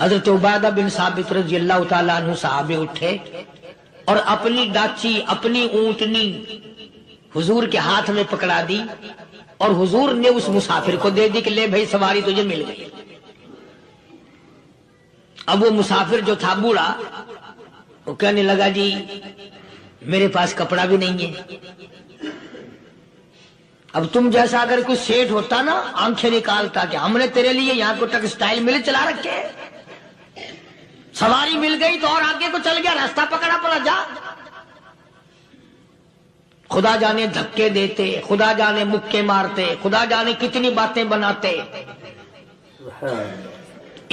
حضرت عبادہ بن ثابت رضی اللہ تعالیٰ عنہ صحابے اٹھے اور اپنی ڈاچی، اپنی اونٹنی حضور کے ہاتھ میں پکڑا دی، اور حضور نے اس مسافر کو دے دی کہ لے بھائی سواری تجھے مل گئی۔ اب وہ مسافر جو تھا بوڑھا، وہ کہنے لگا جی میرے پاس کپڑا بھی نہیں ہے، اب تم جیسا اگر کوئی سیٹ ہوتا نا آنکھیں نکالتا کہ ہم نے تیرے لیے یہاں کو ٹیکسٹائل مل چلا رکھے، سواری مل گئی تو اور آگے کو چل گیا، راستہ پکڑا پڑا جا۔ خدا جانے دھکے دیتے، خدا جانے مکے مارتے، خدا جانے کتنی باتیں بناتے۔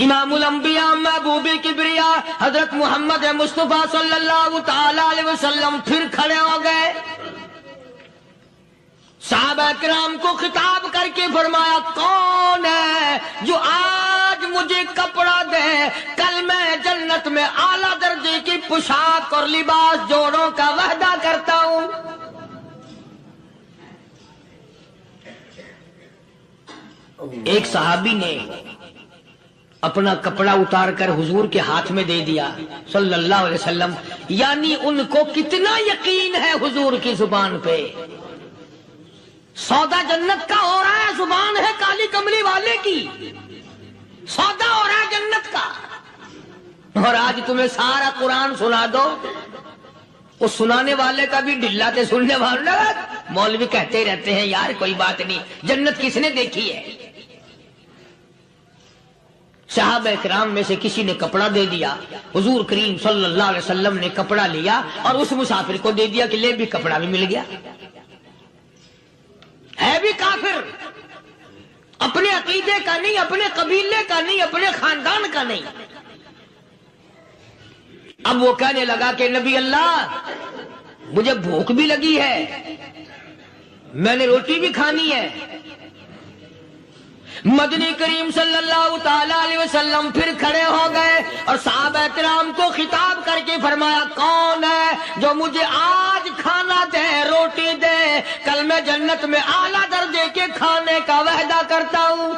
امام الانبیاء محبوب کبریا حضرت محمد مصطفیٰ صلی اللہ تعالی علیہ وسلم پھر کھڑے ہو گئے، صحابہ کرام کو خطاب کر کے فرمایا کون ہے جو آج مجھے کپڑا دے، کل میں جنت میں اعلیٰ درجے کی پوشاک اور لباس جوڑوں کا وعدہ کرتا ہوں۔ ایک صحابی نے اپنا کپڑا اتار کر حضور کے ہاتھ میں دے دیا صلی اللہ علیہ وسلم، یعنی ان کو کتنا یقین ہے حضور کی زبان پہ، سودا جنت کا ہو رہا ہے، زبان ہے کالی کملی والے کی، سودا ہو رہا ہے جنت کا۔ اور آج تمہیں سارا قرآن سنا دو، وہ سنانے والے کا بھی ڈلا تھے، سننے والے مولوی کہتے رہتے ہیں یار کوئی بات نہیں، جنت کس نے دیکھی ہے؟ صحابہ کرام میں سے کسی نے کپڑا دے دیا، حضور کریم صلی اللہ علیہ وسلم نے کپڑا لیا اور اس مسافر کو دے دیا کہ لے بھی کپڑا بھی مل گیا۔ ہے بھی کافر، اپنے عقیدے کا نہیں، اپنے قبیلے کا نہیں، اپنے خاندان کا نہیں۔ اب وہ کہنے لگا کہ نبی اللہ مجھے بھوک بھی لگی ہے، میں نے روٹی بھی کھانی ہے۔ مدنی کریم صلی اللہ تعالی علیہ وسلم پھر کھڑے ہو گئے اور صحابہ کرام کو خطاب کر کے فرمایا کون ہے جو مجھے آج کھانا دے، روٹی دے، کل میں جنت میں اعلیٰ درجے کے کھانے کا وعدہ کرتا ہوں۔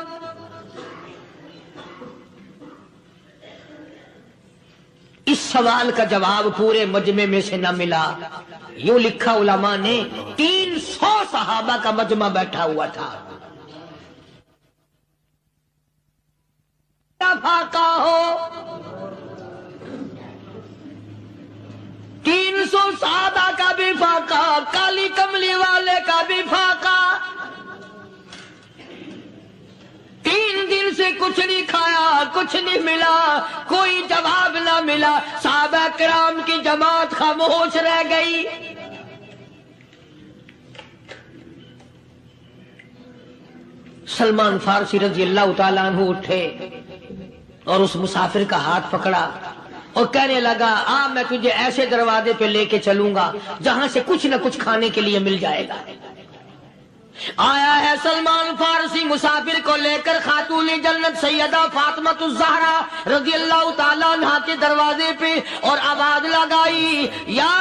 اس سوال کا جواب پورے مجمع میں سے نہ ملا۔ یوں لکھا علماء نے 300 صحابہ کا مجمع بیٹھا ہوا تھا۔ فاقہ ہو 300 صحابہ کا بھی فاقہ، کالی کملی والے کا بھی فاقہ، 3 دن سے کچھ نہیں کھایا، کچھ نہیں ملا، کوئی جواب نہ ملا، صحابہ کرام کی جماعت خاموش رہ گئی۔ سلمان فارسی رضی اللہ تعالیٰ عنہ اٹھے اور اس مسافر کا ہاتھ پکڑا اور کہنے لگا میں تجھے ایسے دروازے پہ لے کے چلوں گا جہاں سے کچھ نہ کچھ کھانے کے لیے مل جائے گا۔ آیا ہے سلمان فارسی مسافر کو لے کر خاتون جنت سیدہ فاطمہ الزہرا رضی اللہ تعالیٰ عنہا کے دروازے پہ اور آواز لگائی یا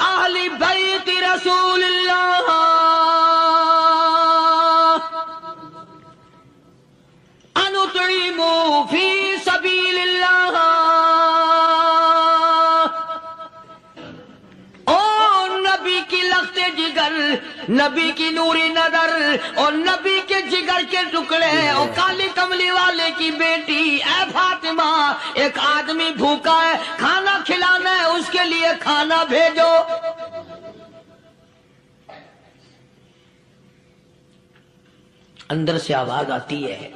اہل بیت رسول اللہ انطعموا فی سبیل اللہ۔ نبی کی لخت جگر، نبی کی نوری نظر اور نبی کے جگر کے ٹکڑے اور کالی کملی والے کی بیٹی اے فاطمہ، ایک آدمی بھوکا ہے، کھانا کھلانا ہے، اس کے لیے کھانا بھیجو۔ اندر سے آواز آتی ہے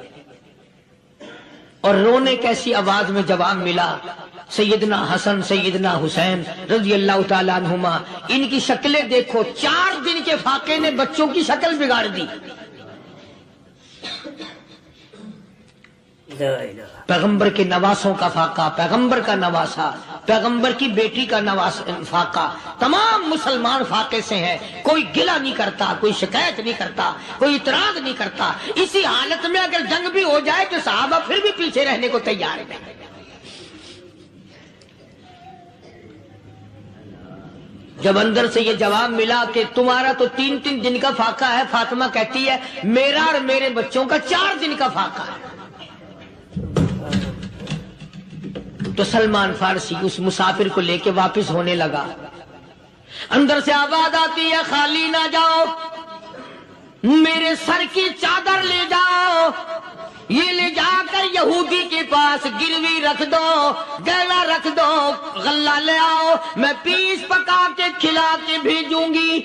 اور رونے کیسی آواز میں جواب ملا۔ سیدنا حسن سیدنا حسین رضی اللہ تعالیٰ عنہما، ان کی شکلیں دیکھو، 4 دن کے فاقے نے بچوں کی شکل بگاڑ دی۔ پیغمبر کے نواسوں کا فاقہ، پیغمبر کا نواسا، پیغمبر کی بیٹی کا فاقہ، تمام مسلمان فاقے سے ہیں، کوئی گلہ نہیں کرتا، کوئی شکایت نہیں کرتا، کوئی اعتراض نہیں کرتا۔ اسی حالت میں اگر جنگ بھی ہو جائے تو صحابہ پھر بھی پیچھے رہنے کو تیار ہیں۔ جب اندر سے یہ جواب ملا کہ تمہارا تو 3 دن کا فاقہ ہے، فاطمہ کہتی ہے میرا اور میرے بچوں کا 4 دن کا فاقہ ہے، تو سلمان فارسی اس مسافر کو لے کے واپس ہونے لگا۔ اندر سے آواز آتی ہے خالی نہ جاؤ، میرے سر کی چادر لے جاؤ، یہ لے جا کر یہودی کے پاس گروی رکھ دو، گلا رکھ دو، غلہ لے آؤ، میں پیس پکا کے کھلا کے بھیجوں گی۔